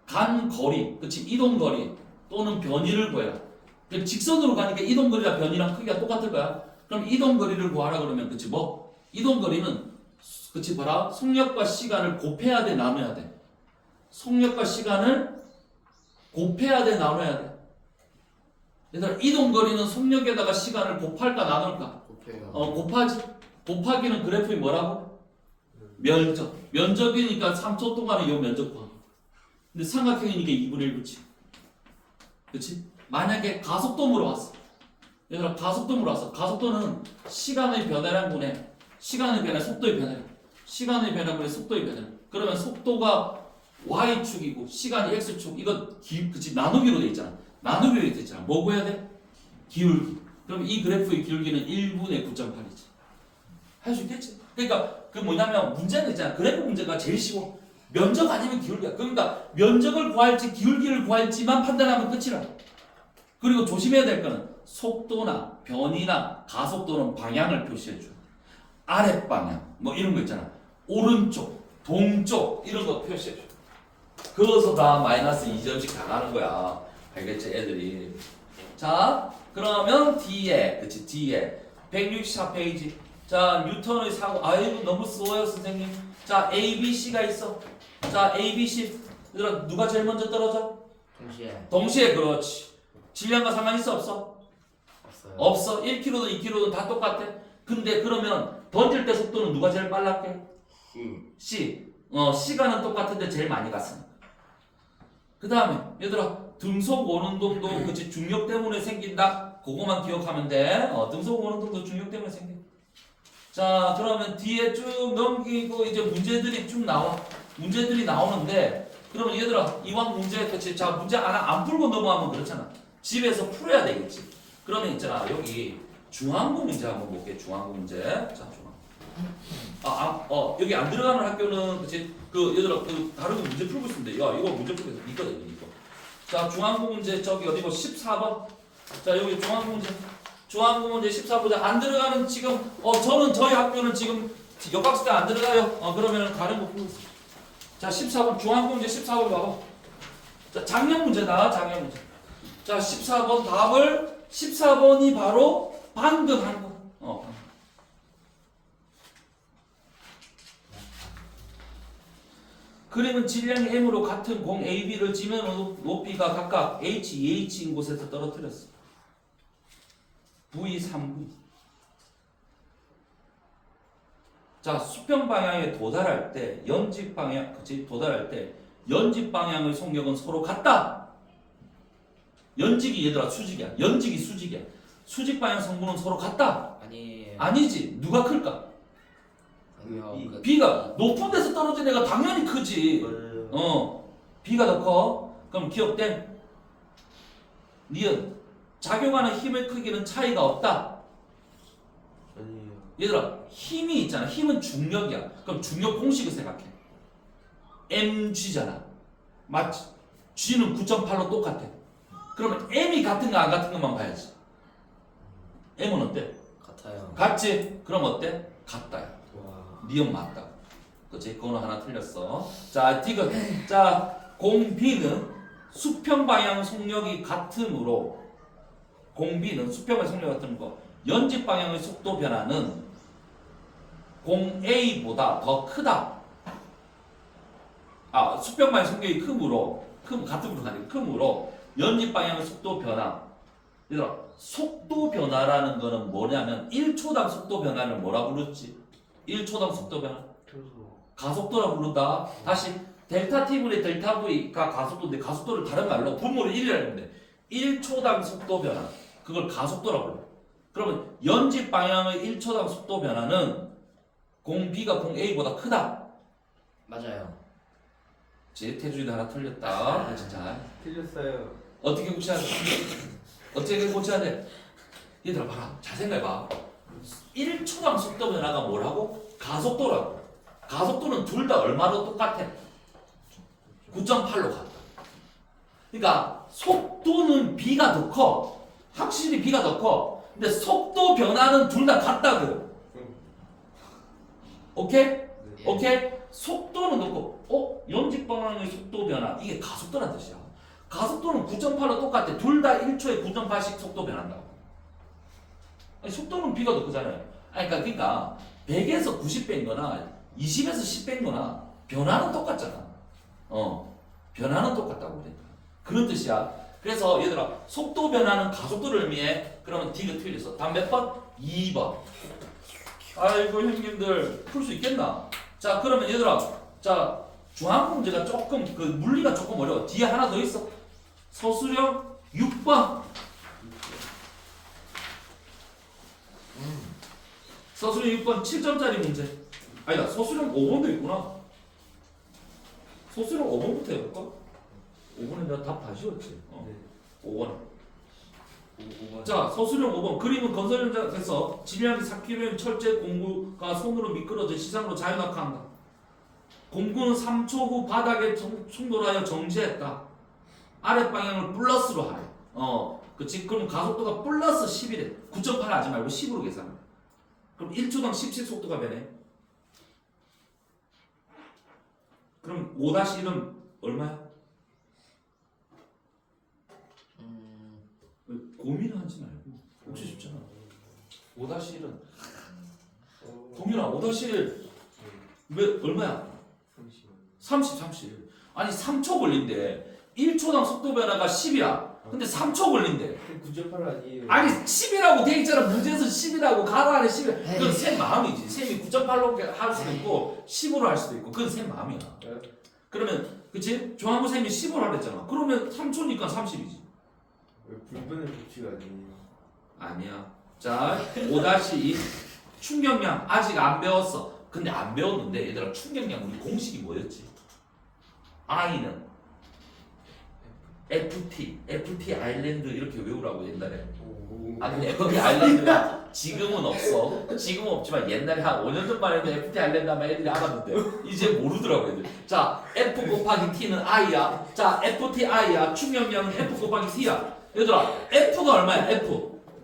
간 거리, 그치? 이동 거리 또는 변이를 구해라. 직선으로 가니까 이동 거리랑 변이랑 크기가 똑같을 거야. 그럼 이동 거리를 구하라 그러면, 그치? 뭐? 이동 거리는, 그치? 봐라. 속력과 시간을 곱해야 돼, 나눠야 돼. 속력과 시간을 곱해야 돼, 나눠야 돼. 얘들아, 이동 거리는 속력에다가 시간을 곱할까, 나눌까? 곱해요. 곱하지. 곱하기는 그래프이 뭐라고? 면적. 면적이니까 3초 동안에 요 면적 구하기. 근데 삼각형이니까 2분의 1 붙이. 그치? 만약에 가속도로 왔어. 얘들아, 가속도로 왔어. 가속도는 시간의 변화량 분의 시간의 변화, 속도의 변화량. 시간의 변화분의 속도의 변화량. 그러면 속도가 y축이고 시간이 x축. 이거 그치? 나누기로 돼 있잖아. 나누기로 돼 있잖아. 뭐 구해야 돼? 기울기. 그럼 이 그래프의 기울기는 1분의 9.8이지. 할 수 있겠지? 그러니까 그 뭐냐면 문제는 있잖아. 그래프 문제가 제일 쉬워. 면적 아니면 기울기야. 그러니까 면적을 구할지 기울기를 구할지만 판단하면 끝이라. 그리고 조심해야 될 거는 속도나 변이나 가속도는 방향을 표시해 줘. 아랫방향 뭐 이런 거 있잖아. 오른쪽, 동쪽 이런 거 표시해 줘. 그래서 다 마이너스 2점씩 다 가는 거야. 알겠지? 애들이. 자, 그러면 뒤에, 그치? 뒤에 164페이지. 자, 뉴턴의 사고. 아이고 너무 slo워요 선생님. 자, A, B, C가 있어. 자, A, B, C. 얘들아, 누가 제일 먼저 떨어져? 동시에, 그렇지. 질량과 상관 있어 없어? 없어요. 없어. 1km든 2km든 다 똑같아. 근데 그러면 던질 때 속도는 누가 제일 빨랐게? C. 시간은 똑같은데 제일 많이 갔으니까. 그 다음에 얘들아, 등속 원운동도 그치 중력 때문에 생긴다. 그거만 기억하면 돼. 등속 원운동도 중력 때문에 생겨. 자, 그러면 뒤에 쭉 넘기고 이제 문제들이 쭉 나와. 문제들이 나오는데, 그러면 얘들아, 이왕 문제, 그치? 자, 문제 안 풀고 넘어가면 그렇잖아. 집에서 풀어야 되겠지. 그러면 있잖아, 여기 중앙고 문제 한번 볼게. 중앙고 문제. 자, 중앙고. 여기 안 들어가는 학교는, 그치? 얘들아, 다른 거 문제 풀고 있으면 돼. 야, 이거 문제 풀고 있어. 이거다, 이거. 자, 중앙고 문제, 저기 어디고 14번. 자, 여기 중앙고 문제. 중앙고 문제 14번. 안 들어가는 지금, 저는 저희 학교는 지금 역학습 때안 들어가요. 그러면 다른 거 풀고 있어. 자, 14번. 중앙고 문제 14번 봐봐. 자, 작년 문제다, 작년 문제. 자, 14번 답을, 14번이 바로 방금 한 거. 그림은 질량이 m으로 같은 공 AB를 지면 높이가 각각 h, 2h인 곳에서 떨어뜨렸어. V, 3V. 자, 수평 방향에 도달할 때 연직 방향, 그치? 도달할 때 연직 방향의 속력은 서로 같다. 연직이 얘들아 수직이야. 연직이 수직이야. 수직 방향 성분은 서로 같다. 아니지. 누가 클까? 아니요. B가 높은 데서 떨어진 애가 당연히 크지. B가 더 커. 그럼 기억된 니은 작용하는 힘의 크기는 차이가 없다. 아니에요. 얘들아, 힘이 있잖아. 힘은 중력이야. 그럼 중력 공식을 생각해. mg잖아. 맞지? g는 9.8로 똑같아. 그러면 m이 같은가 안 같은 것만 봐야지. m은 어때? 같아요. 같지? 그럼 어때? 같다. 와. 니은 맞다. 그치? 그거는 하나 틀렸어. 자, 디귿. 자, 공 B는 수평 방향 속력이 같으므로 공 B는 수평 방향 속력이 같으므로 연직 방향의 속도 변화는 공 A보다 더 크다. 수평 방향 속력이 크므로 같으므로 아니고 크므로 연직 방향의 속도 변화 얘들아, 속도 변화라는 거는 뭐냐면 1초당 속도 변화를 뭐라 부르지? 1초당 속도 변화. 가속도라 부른다. 다시 델타 T분의 델타 V가 가속도인데 가속도를 다른 말로 분모를 1이라는 건데 1초당 속도 변화. 그걸 가속도라 불러. 그러면 연집 방향의 1초당 속도 변화는 공 B가 공 A보다 크다. 맞아요. 제 태준이도 하나 틀렸다. 진짜. 틀렸어요. 어떻게 고쳐야 돼? 어떻게 고쳐야 돼? 얘들아 봐라. 잘 생각해봐. 1초당 속도 변화가 뭐라고? 가속도라고. 가속도는 둘 다 얼마로 똑같아? 9.8로 같다. 그러니까 속도는 B가 더 커. 확실히 B가 더 커. 근데 속도 변화는 둘 다 같다고. 오케이? 오케이? 속도는 높고, 연직 방향의 속도 변화. 이게 가속도란 뜻이야. 가속도는 9.8로 똑같아. 둘 다 1초에 9.8씩 속도 변한다고. 아니, 속도는 B가 더 크잖아요. 아니, 그러니까 100에서 90 뺀 거나 20에서 10 뺀 거나 변화는 똑같잖아. 변화는 똑같다고 그래. 그런 뜻이야. 그래서 얘들아, 속도 변화는 가속도를 의미해. 그러면 D가 틀렸어. 다음 몇 번? 2번. 아이고 형님들 풀 수 있겠나? 자, 그러면 얘들아, 자, 중앙 문제가 조금 그 물리가 조금 어려워. 뒤에 하나 더 있어. 서술형 6번. 서술형 6번 7점짜리 문제. 아니다, 서술형 5번도 있구나. 서술형 5번부터 해볼까? 5번에 내가 답 다 지웠지. 5번. 자, 서술형 5번. 그림은 건설 현장에서 질량이 4kg인 철제 공구가 손으로 미끄러져 시상으로 자유낙하한다. 공구는 3초 후 바닥에 충돌하여 정지했다. 아랫 방향을 플러스로 하래. 그치? 그럼 가속도가 플러스 10이래. 9.8 하지 말고 10으로 계산해. 그럼 1초당 10씩 속도가 변해. 그럼 5-1은 얼마야? 고민하지 말고 혹시 쉽잖아. 5-1은 동윤아 5-1 왜 얼마야? 30. 아니 3초 걸린대. 1초당 속도 변화가 10이야. 근데 3초 걸린대. 9.8 아니에요. 아니 10이라고 돼 있잖아. 문제에서 10이라고 가로 안에 10이. 그건 쌤 마음이지. 쌤이 9.8로 할 수도 있고 10으로 할 수도 있고 그건 쌤 마음이야. 그러면 그치? 조항부 쌤이 10으로 하랬잖아. 그러면 3초니까 30이지. 왜 불변의 법칙 아니에요? 아니야. 자, 5-2 충격량 아직 안 배웠어. 근데 안 배웠는데 얘들아 충격량 우리 공식이 뭐였지? I는 FT 아일랜드 이렇게 외우라고 옛날에. 아 근데 FT 아일랜드가 지금은 없어. 지금은 없지만 옛날에 한 5년 전만 해도 FT 아일랜드 하면 애들이 알았는데 이제 모르더라고 애들. 자, F 곱하기 T는 I야. 자, FT I야. 충격량은 F 곱하기 T야. 얘들아, F가 얼마야?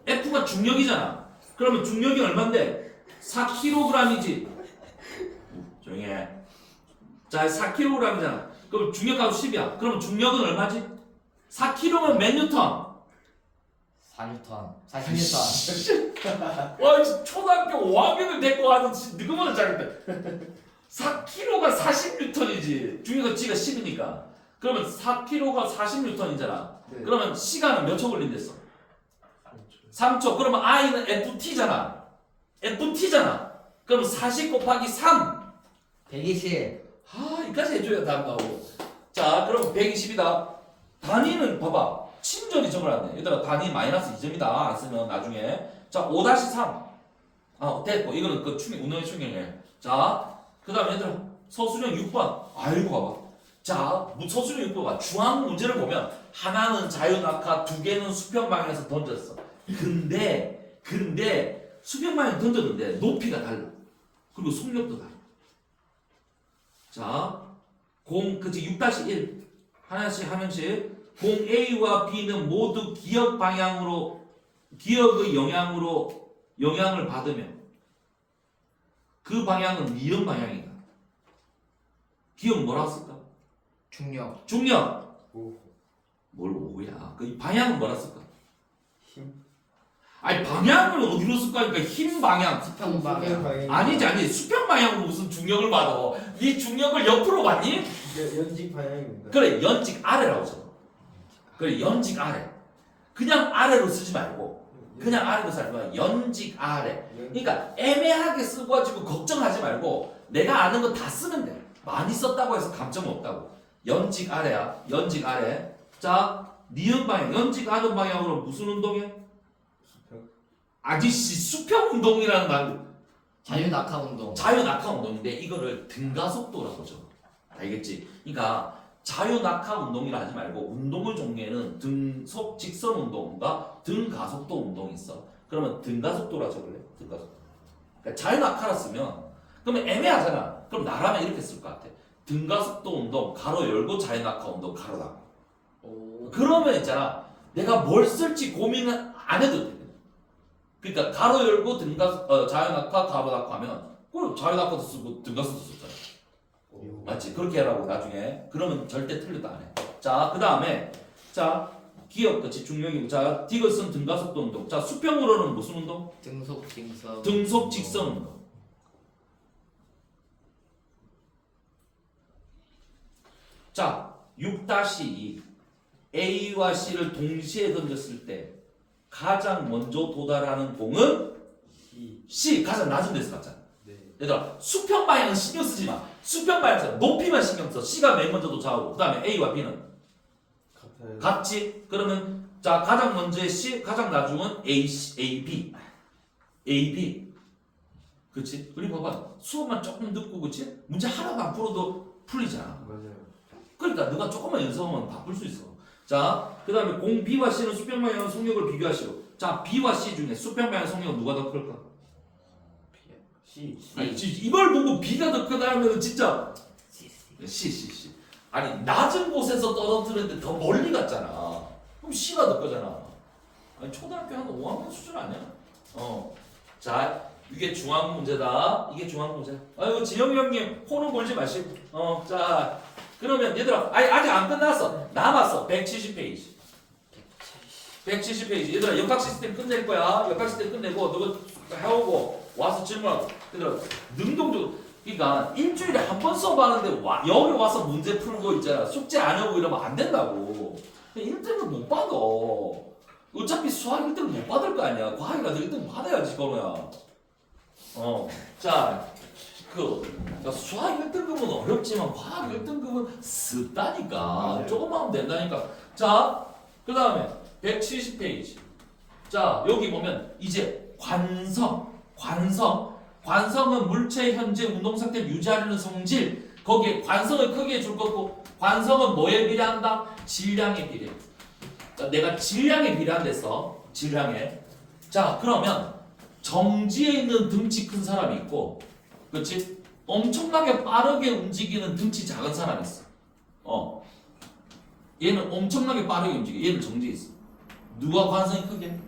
F가 중력이잖아. 그러면 중력이 얼만데? 4kg이지. 조용히 해. 자, 4kg이잖아. 그럼 중력하고 10이야. 그럼 중력은 얼마지? 4kg면 몇 뉴턴? 4뉴턴. 40뉴턴. 와, 초등학교 5학년을 데리고 와서 느그머는 잘했다. 4kg가 40뉴턴이지. 중력은 G가 10이니까. 그러면 4kg가 40뉴턴이잖아. 네. 그러면 시간은 몇 초 걸린댔어? 3초. 그러면 I는 FT잖아. 그럼 40 곱하기 3. 120. 여기까지 해줘야 다음 나오고. 자, 그럼 120이다. 단위는 봐봐. 친절히 적어놨네. 얘들아, 단위 마이너스 2점이다. 안 쓰면 나중에. 자, 5-3. 됐고. 이거는 그 운동의 충격이네. 자, 그 다음에 얘들아, 서술형 6번. 아이고, 봐봐. 자, 서술형 6번 봐. 중앙 문제를 보면 하나는 자유낙하, 두 개는 수평 방향에서 던졌어. 근데 수평 방향 던졌는데 높이가 달라. 그리고 속력도 달라. 자, 그치 6-1 하나씩 하면씩 공 A와 B는 모두 기역의 영향을 받으며 그 방향은 니은 방향이다. 기역 뭐라고 쓸까? 중력. 뭘 오야? 그 방향은 뭐라 쓸까? 힘. 아니 방향을 어디로 쓸까? 그러니까 힘 방향. 수평 방향. 아니지 수평 방향으로 무슨 중력을 받아? 네 중력을 옆으로 받니? 연직 방향입니다. 그래 연직 아래라고 써. 그래 연직 아래. 그냥 아래로 쓰지 말고 그냥 아래로 쓰지 말고 연직 아래. 그러니까 애매하게 쓰고 가지고 걱정하지 말고 내가 아는 거 다 쓰면 돼. 많이 썼다고 해서 감점 없다고. 연직 아래야. 연직 아래. 자, 니은 방향. 연직 아는 방향으로 무슨 운동이야? 수평. 아저씨 수평 운동이라는 말. 자유낙하 운동. 자유낙하 운동인데 이거를 등가속도라고 죠. 알겠지? 그러니까 자유낙하 운동이라 하지 말고 운동의 종류에는 등속 직선 운동과 등가속도 운동이 있어. 그러면 등가속도라 적을래? 등가속도. 그러니까 자유낙하라 쓰면 그러면 애매하잖아. 그럼 나라면 이렇게 쓸 것 같아. 등가속도 운동 가로 열고 자유낙하 운동 가로 닫고. 오. 그러면 있잖아. 내가 뭘 쓸지 고민은 안 해도 돼. 그러니까 가로 열고 자유낙하 가로 닫고 하면 그럼 자유낙하도 쓰고 등가속도 썼잖아. 맞지? 그렇게 하라고 나중에. 그러면 절대 틀렸다 안 해. 자, 그 다음에 자 기억 그치 중력이고 자 디귿은 등가속도 운동. 자 수평으로는 무슨 운동? 등속 직선. 등속 직선 운동. 자 6-2 A와 C를 동시에 던졌을 때 가장 먼저 도달하는 공은 시. C 가장 낮은 데서 갔잖아. 네. 얘들아 수평 방향은 신경 쓰지 마. 수평 방향은 높이만 신경 써. C가 맨 먼저 도착하고 그 다음에 A와 B는 같아요. 같지? 그러면 자 가장 먼저의 C 가장 나중은 A, B 그치? 그리고 봐봐 수업만 조금 듣고 그치? 문제 하나도 안 풀어도 풀리잖아. 맞아요. 그러니까 너가 조금만 연습하면 바꿀 수 있어. 자, 그 다음에 공 B와 C는 수평 방향 속력을 비교하시고 자 B와 C 중에 수평 방향 속력은 누가 더 클까? 시. 아니 이걸 보고 B가 더 크다 하면 진짜 C 아니 낮은 곳에서 떨어뜨렸는데 더 멀리 갔잖아. 그럼 C가 더 크잖아. 아니 초등학교 한 5학년 수준 아니야? 자 이게 중앙 문제다. 이게 중앙 문제. 아이고 지영이 형님 코는 골지 마시고. 자 그러면 얘들아 아직 안 끝났어. 남았어 170페이지. 170페이지. 얘들아 역학 시스템 끝낼 거야. 역학 시스템 끝내고 너가 해오고 와서 질문하고. 얘들아 능동적으로 그러니까 일주일에 한 번 수업하는데 여기 와서 문제 풀고 있잖아. 숙제 안 하고 이러면 안 된다고. 1등을 못 받아. 어차피 수학 1등을 못 받을 거 아니야. 과학이라도 1등 받아야지 건우야. 자, 수학 1등급은 어렵지만 과학 1등급은 쉽다니까. 조금만 하면 된다니까. 자, 그 다음에 170페이지. 자, 여기 보면 이제 관성은 물체의 현재 운동 상태를 유지하려는 성질. 거기에 관성을 크게 줄 거고 관성은 뭐에 비례한다? 질량에 비례. 자, 내가 질량에 비례한댔어. 질량에. 자, 그러면 정지에 있는 등치 큰 사람이 있고, 그렇지? 엄청나게 빠르게 움직이는 등치 작은 사람이 있어. 얘는 엄청나게 빠르게 움직여. 얘는 정지에 있어. 누가 관성이 크게?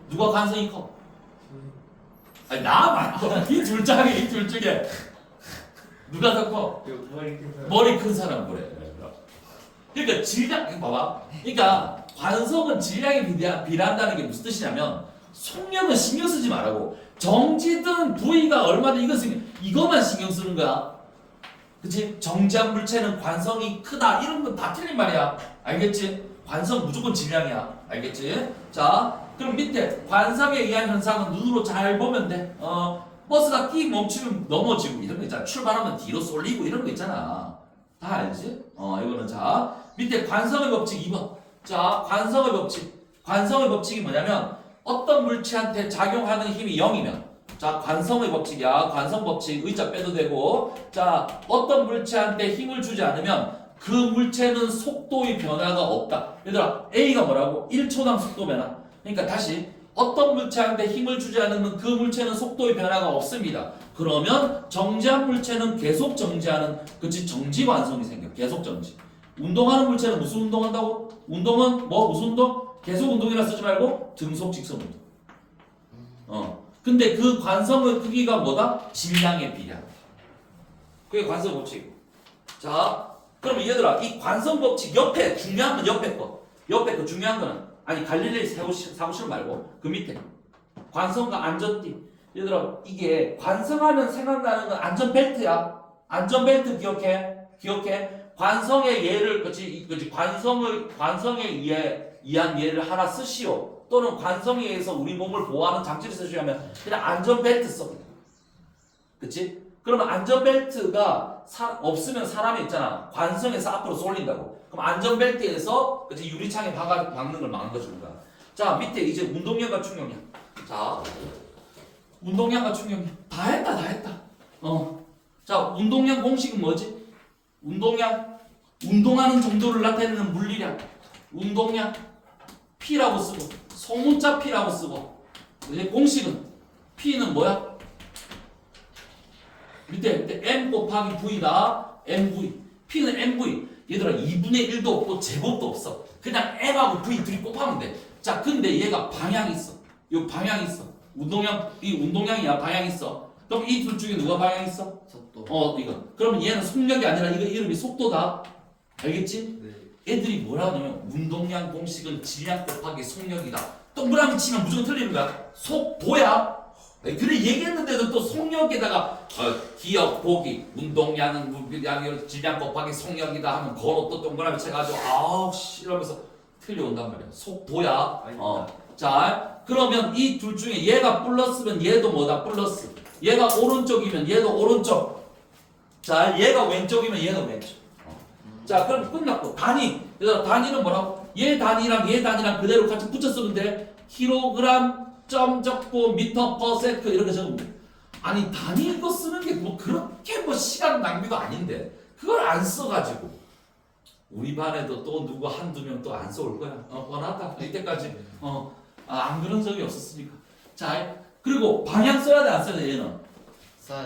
누가 관성이 커? 아니 나 말고 이 둘 중에 누가 더 커? 머리 큰 사람 그래. 그러니까 질량 이거 봐봐. 그러니까 관성은 질량에 비례한다는 게 무슨 뜻이냐면 속력은 신경 쓰지 말라고. 정지든 부위가 얼마든 이것만 신경 쓰는 거야. 그치? 정지한 물체는 관성이 크다 이런 건 다 틀린 말이야. 알겠지? 관성 무조건 질량이야. 알겠지? 자, 그럼 밑에 관성에 의한 현상은 눈으로 잘 보면 돼. 버스가 끼 멈추면 넘어지고 이런 거 있잖아. 출발하면 뒤로 쏠리고 이런 거 있잖아. 다 알지? 이거는 자 밑에 관성의 법칙 2번. 자, 관성의 법칙이 뭐냐면 어떤 물체한테 작용하는 힘이 0이면 자, 관성의 법칙이야. 관성 법칙 의자 빼도 되고 자, 어떤 물체한테 힘을 주지 않으면 그 물체는 속도의 변화가 없다. 얘들아, A가 뭐라고? 1초당 속도 변화. 그러니까 다시 어떤 물체한테 힘을 주지 않으면 그 물체는 속도의 변화가 없습니다. 그러면 정지한 물체는 계속 정지하는 그치 정지 관성이 생겨. 계속 정지. 운동하는 물체는 무슨 운동한다고? 운동은 뭐 무슨 운동? 계속 운동이라 쓰지 말고 등속 직선 운동. 근데 그 관성의 크기가 뭐다? 질량에 비례한다. 그게 관성 법칙. 자, 그럼 얘들아 이 관성 법칙 옆에 중요한 건 옆에 거 중요한 거는 아니 갈릴레이 사고실 말고 그 밑에 관성과 안전띠. 얘들아 이게 관성하면 생각나는 건 안전벨트야. 안전벨트 기억해. 관성의 예를 그치 관성에 의해 이한 예를 하나 쓰시오. 또는 관성에 의해서 우리 몸을 보호하는 장치를 쓰시오 하면 그냥 안전벨트 써. 그치? 그러면 안전벨트가 없으면 사람이 있잖아. 관성에서 앞으로 쏠린다고. 그럼 안전벨트에서 그치? 유리창에 박는 걸 막는 거지. 우리가. 자, 밑에 이제 운동량과 충격량. 자, 운동량과 충격량. 다 했다. 자, 운동량 공식은 뭐지? 운동량. 운동하는 정도를 나타내는 물리량. 운동량. P라고 쓰고. 소문자 P라고 쓰고. 이제 공식은 P는 뭐야? 밑에 M 곱하기 V다. MV. P는 MV. 얘들아 2분의 1도 없고 제곱도 없어. 그냥 M하고 V 둘이 곱하면 돼. 자, 근데 얘가 방향이 있어. 요 방향이 있어. 운동량, 이 운동량이야. 방향이 있어. 그럼 이 둘 중에 누가 방향이 있어? 속도. 이거. 그러면 얘는 속력이 아니라 이거 이름이 속도다. 알겠지? 네. 애들이 뭐라 하냐면 운동량 공식은 질량 곱하기 속력이다. 동그라미 치면 무조건 틀리는 거야. 속도야. 그래 얘기했는데도 또 속력에다가 기억 보기 운동량은 질량 곱하기 속력이다 하면 그거 또 동그라미 쳐가지고 아우 씨 이러면서 틀려온단 말이야. 속도야. 자 그러면 이 둘 중에 얘가 플러스면 얘도 뭐다? 플러스. 얘가 오른쪽이면 얘도 오른쪽. 자 얘가 왼쪽이면 얘도 왼쪽. 자 그럼 끝났고 단위. 얘들아 단위는 뭐라고? 얘 단위랑 얘 단위랑 그대로 같이 붙여 쓰면 돼. 킬로그램 점 적고 미터 퍼 세트 이렇게 적으면 돼. 아니 단위 이거 쓰는 게 뭐 그렇게 뭐 시간 낭비도 아닌데 그걸 안 써가지고 우리 반에도 또 누구 한두 명 또 안 써올 거야. 뻔하다. 이때까지 안 그런 적이 없었으니까. 자 그리고 방향 써야 돼 안 써야 돼 얘는?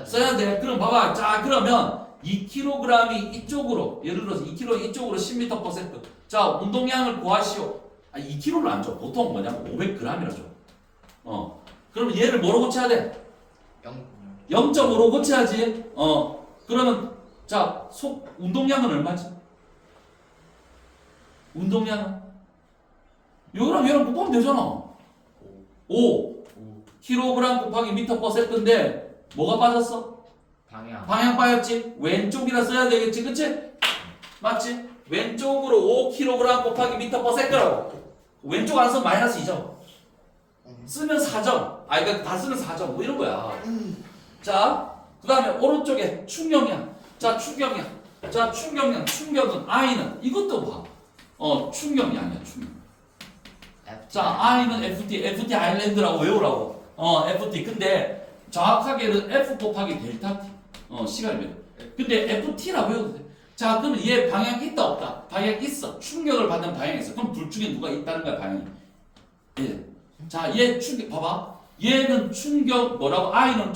써야 돼. 그럼 봐봐. 자 그러면 2kg이 이쪽으로 예를 들어서 2kg 이쪽으로 10m 퍼 세트. 자 운동량을 구하시오. 2kg를 안 줘. 보통 뭐냐면 500g이라 줘. 그러면 얘를 뭐로 고쳐야 돼? 0.5로 고쳐야지. 그러면 자, 운동량은 얼마지? 운동량은 요거랑 얘랑 곱하면 되잖아. 5 kg 곱하기 미터 퍼 세트인데 뭐가 빠졌어? 방향 빠졌지? 왼쪽이라 써야 되겠지, 그치? 맞지? 왼쪽으로 5kg 곱하기 미터 퍼 세트라고. 왼쪽 안 쓰면 마이너스 2점. 쓰면 4점. 그러니까 다 쓰면 4점. 뭐 이런 거야. 자, 그 다음에 오른쪽에 충격량. 자, 충격량. 자, 충격량. 충격은 I는 이것도 봐. 충격량이야, 충격. 자, I는 FT 아일랜드라고 외우라고. FT. 근데 정확하게는 F 곱하기 델타 T. 시간이 몇. 근데 FT라고 외워도 돼. 자, 그러면 얘 방향 있다 없다? 방향 있어. 충격을 받는 방향이 있어. 그럼 둘 중에 누가 있다는 거야, 방향이. 예. 자, 얘 충격 봐봐. 얘는 충격 뭐라고? I는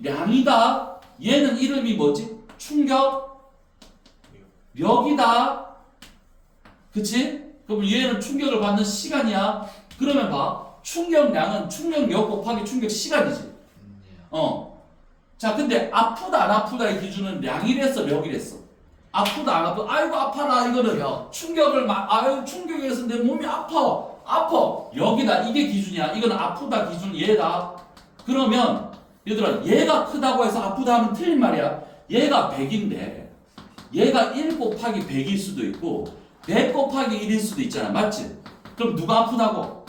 충격량이다. 얘는 이름이 뭐지? 충격력이다. 그치? 그럼 얘는 충격을 받는 시간이야. 그러면 봐. 충격량은 충격력 곱하기 충격 시간이지. 자, 근데 아프다 안 아프다의 기준은 량이랬어, 력이랬어. 아프다 안 아프다. 아이고 아파라 이거는 충격을 충격에서 내 몸이 아파. 여기다 이게 기준이야. 이건 아프다 기준 얘다. 그러면 얘들아 얘가 크다고 해서 아프다 하면 틀린 말이야. 얘가 100인데 얘가 1 곱하기 100일 수도 있고 100 곱하기 1일 수도 있잖아. 맞지? 그럼 누가 아프다고?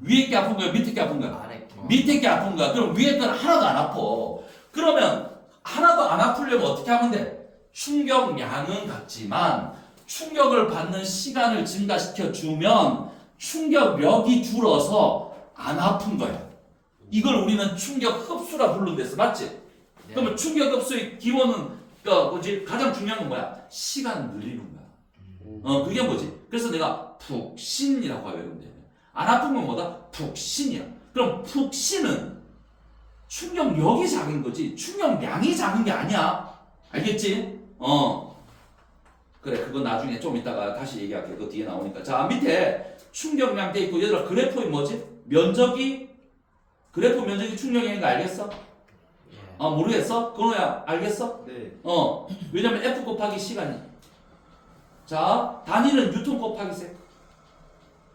위에 게 아픈 거야? 밑에 게 아픈 거야? 밑에 게 아픈 거야. 그럼 위에 건 하나도 안 아파. 그러면 하나도 안 아프려면 어떻게 하면 돼? 충격량은 같지만 충격을 받는 시간을 증가시켜 주면 충격력이 줄어서 안 아픈 거야. 이걸 우리는 충격 흡수라 부르는데서 맞지? 네. 그러면 충격 흡수의 기본은 가장 중요한 건 뭐야? 시간 늘리는 거야. 그게 뭐지? 그래서 내가 푹신이라고 외우는데 안 아픈 건 뭐다? 푹신이야. 그럼 푹신은 충격력이 작은 거지 충격량이 작은 게 아니야. 알겠지? 그래 그건 나중에 좀 이따가 다시 얘기할게. 그거 뒤에 나오니까. 자 밑에 충격량 돼 있고 얘들아 그래프이 뭐지? 그래프 면적이 충격량인 거 알겠어? 모르겠어? 근호야 알겠어? 네. 왜냐면 F 곱하기 시간이. 자 단위는 뉴턴 곱하기 세컨.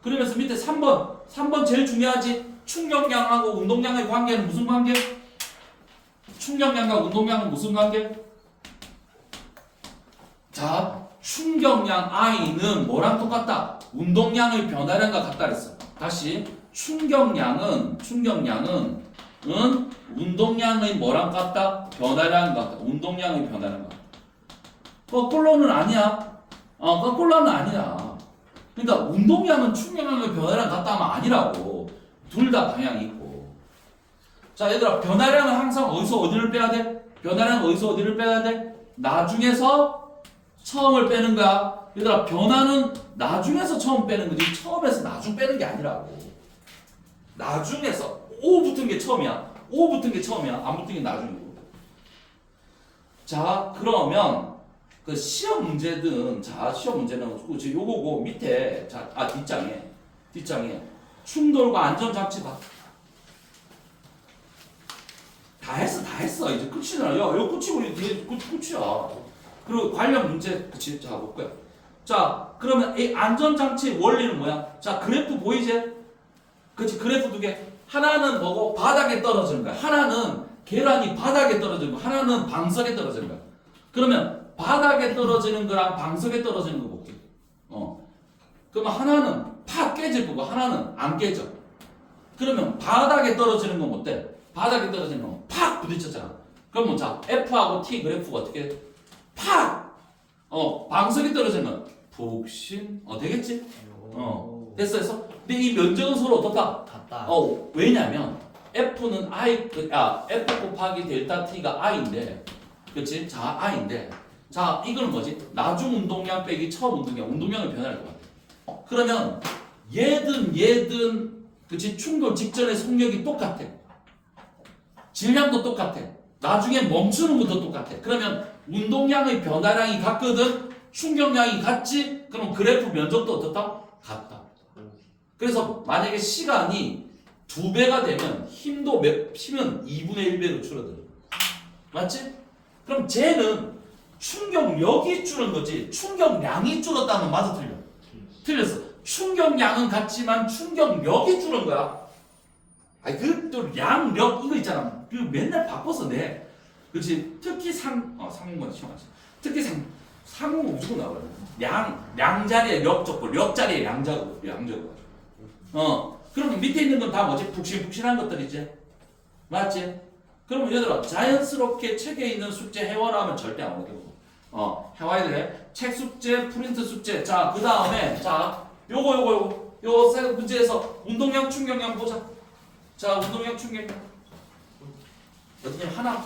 그러면서 밑에 3번 제일 중요하지? 충격량하고 운동량의 관계는 무슨 관계? 충격량과 운동량은 무슨 관계? 자 충격량 I는 뭐랑 똑같다? 운동량의 변화량과 같다 그랬어. 다시 충격량은 운동량의 뭐랑 같다? 변화량 같다. 운동량의 변화량 같다. 거꾸로는 아니야. 거꾸로는 아니야. 그러니까 운동량은 충격량의 변화량 같다 하면 아니라고. 둘 다 방향이 있고. 자, 얘들아, 변화량은 항상 어디서 어디를 빼야 돼? 변화량은 어디서 어디를 빼야 돼? 나중에서 처음을 빼는 거야. 얘들아, 변화는 나중에서 처음 빼는 거지 처음에서 나중 빼는 게 아니라고. 나중에서 O 붙은 게 처음이야. O 붙은 게 처음이야. 안 붙은 게 나중이고. 자, 그러면 그 시험 문제든 시험 문제는 요거고 밑에 뒷장에 충돌과 안전장치 봐. 다 했어. 이제 끝이잖아. 야, 이거 끝이고 이제 끝이야. 그리고 관련 문제 그치? 자, 볼 거야. 자, 그러면 이 안전장치의 원리는 뭐야? 자, 그래프 보이지? 그치? 그래프 두 개. 하나는 뭐고? 바닥에 떨어지는 거야. 하나는 계란이 바닥에 떨어지는 거야. 하나는 방석에 떨어지는 거야. 그러면 바닥에 떨어지는 거랑 방석에 떨어지는 거 볼게. 그러면 하나는 팍 깨질 거고 하나는 안 깨져. 그러면 바닥에 떨어지는 건 어때? 바닥에 떨어지는 건 팍 부딪혔잖아. 그러면 자, F하고 T 그래프가 어떻게? 팍! 방석에 떨어지는 건 푹신. 되겠지? 됐어. 근데 이 면적은 서로 어떻다? 같다. 왜냐면 F는 F 곱하기 델타 T가 I인데, 그렇지? 자, I인데, 자, 이거는 뭐지? 나중 운동량 빼기 처음 운동량의 변화를 것 같아. 그러면 얘든, 그렇지? 충돌 직전의 속력이 똑같아. 질량도 똑같아. 나중에 멈추는 것도 똑같아. 그러면 운동량의 변화량이 같거든. 충격량이 같지? 그럼 그래프 면적도 어떻다? 같다. 그래서 만약에 시간이 2배가 되면 힘은 2분의 1배로 줄어들어. 맞지? 그럼 쟤는 충격력이 줄은 거지 충격량이 줄었다면 맞아 틀려? 틀렸어. 충격량은 같지만 충격력이 줄은 거야. 아니 그또 양력 이거 있잖아. 그 맨날 바꿔서 내. 그렇지? 특히 상공은 시험하지. 특히 상공은 무조건 나와요. 량 자리에 력 적고 력 자리에 양 적고. 그러면 밑에 있는 건 다 뭐지? 푹신푹신한 것들이지. 맞지? 그러면 얘들아 자연스럽게 책에 있는 숙제 해와라 하면 절대 안 오게. 해와야 돼. 책 숙제, 프린트 숙제. 자, 그 다음에 요거 세 문제에서 운동량, 충격량 보자. 자, 운동량, 충격량. 어디냐면 하나.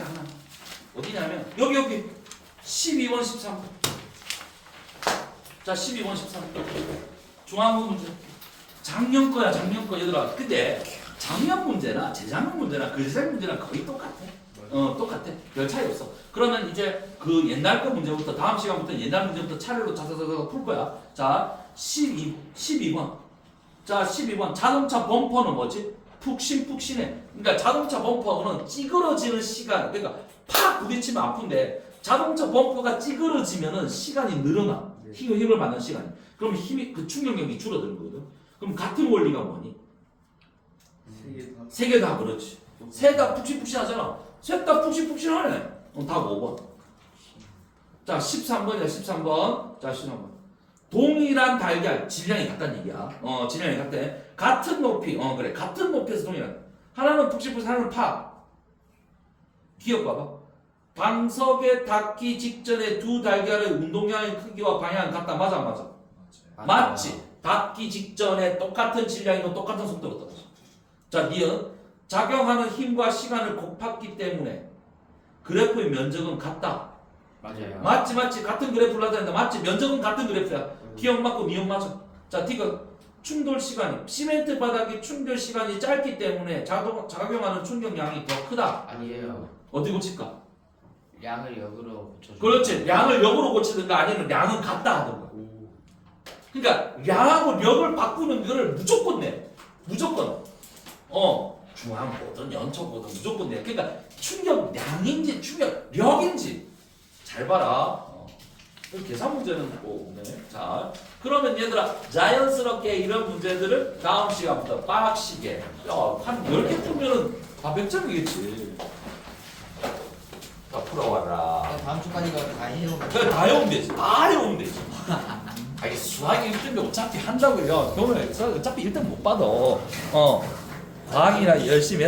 어디냐면 여기 12번, 13번. 자, 12번, 13번. 중앙부 문제. 작년 거야, 얘들아. 근데 작년 문제나 재작년 문제나 그제작 문제나 거의 똑같아. 똑같아. 별 차이 없어. 그러면 이제 그 옛날 거 문제부터 다음 시간부터 옛날 문제부터 차례로 자자자자 풀 거야. 자, 12번. 자, 12번. 자동차 범퍼는 뭐지? 푹신푹신해. 그러니까 자동차 범퍼는 찌그러지는 시간. 그러니까 팍 부딪히면 아픈데 자동차 범퍼가 찌그러지면은 시간이 늘어나. 힘을 받는 시간이. 그럼 그 충격력이 줄어드는 거거든. 그럼 같은 원리가 뭐니? 세 개 다 그렇지. 셋 다 푹신푹신하잖아. 셋 다 푹신푹신하네. 다 5번. 자, 13번이야, 13번. 자, 13번. 동일한 달걀, 질량이 같다는 얘기야. 질량이 같대. 같은 높이, 그래. 같은 높이에서 동일한. 하나는 푹신푹신, 하나는 팍. 기억봐봐. 방석에 닿기 직전에 두 달걀의 운동량의 크기와 방향은 같다. 맞아, 안 맞아? 맞지? 닿기 직전에 똑같은 질량이고 똑같은 속도로 떨어져. 자, 니은 작용하는 힘과 시간을 곱했기 때문에 그래프의 면적은 같다. 맞아요. 맞지? 같은 그래프를 하자 했는데 맞지? 면적은 같은 그래프야. 기억 맞고 미역 맞아. 자, T가 충돌 시간이 시멘트 바닥이 충돌 시간이 짧기 때문에 작용하는 충격량이 더 크다. 아니에요. 어디 고칠까? 양을 역으로 고쳐줘. 그렇지. 양을 역으로 고치든가 아니면 양은 같다 하든가. 그러니까 양하고 력을 바꾸는 거를 무조건 내. 무조건. 중앙보든 연초보든 무조건 내. 그러니까 충격량인지 충격력인지 잘 봐라. 계산 문제는 꼭 네. 자, 그러면 얘들아 자연스럽게 이런 문제들을 다음 시간부터 빡시게 한 10개 풀면은 다 100점이겠지. 다 풀어와라. 다음 주까지 다 해오면. 그래 다 해오면 되지. 다 해오면 되지. 아니 수학이 1등급 어차피 한다고 야 병원에 어차피 1등 못 받아. 과학이나 열심히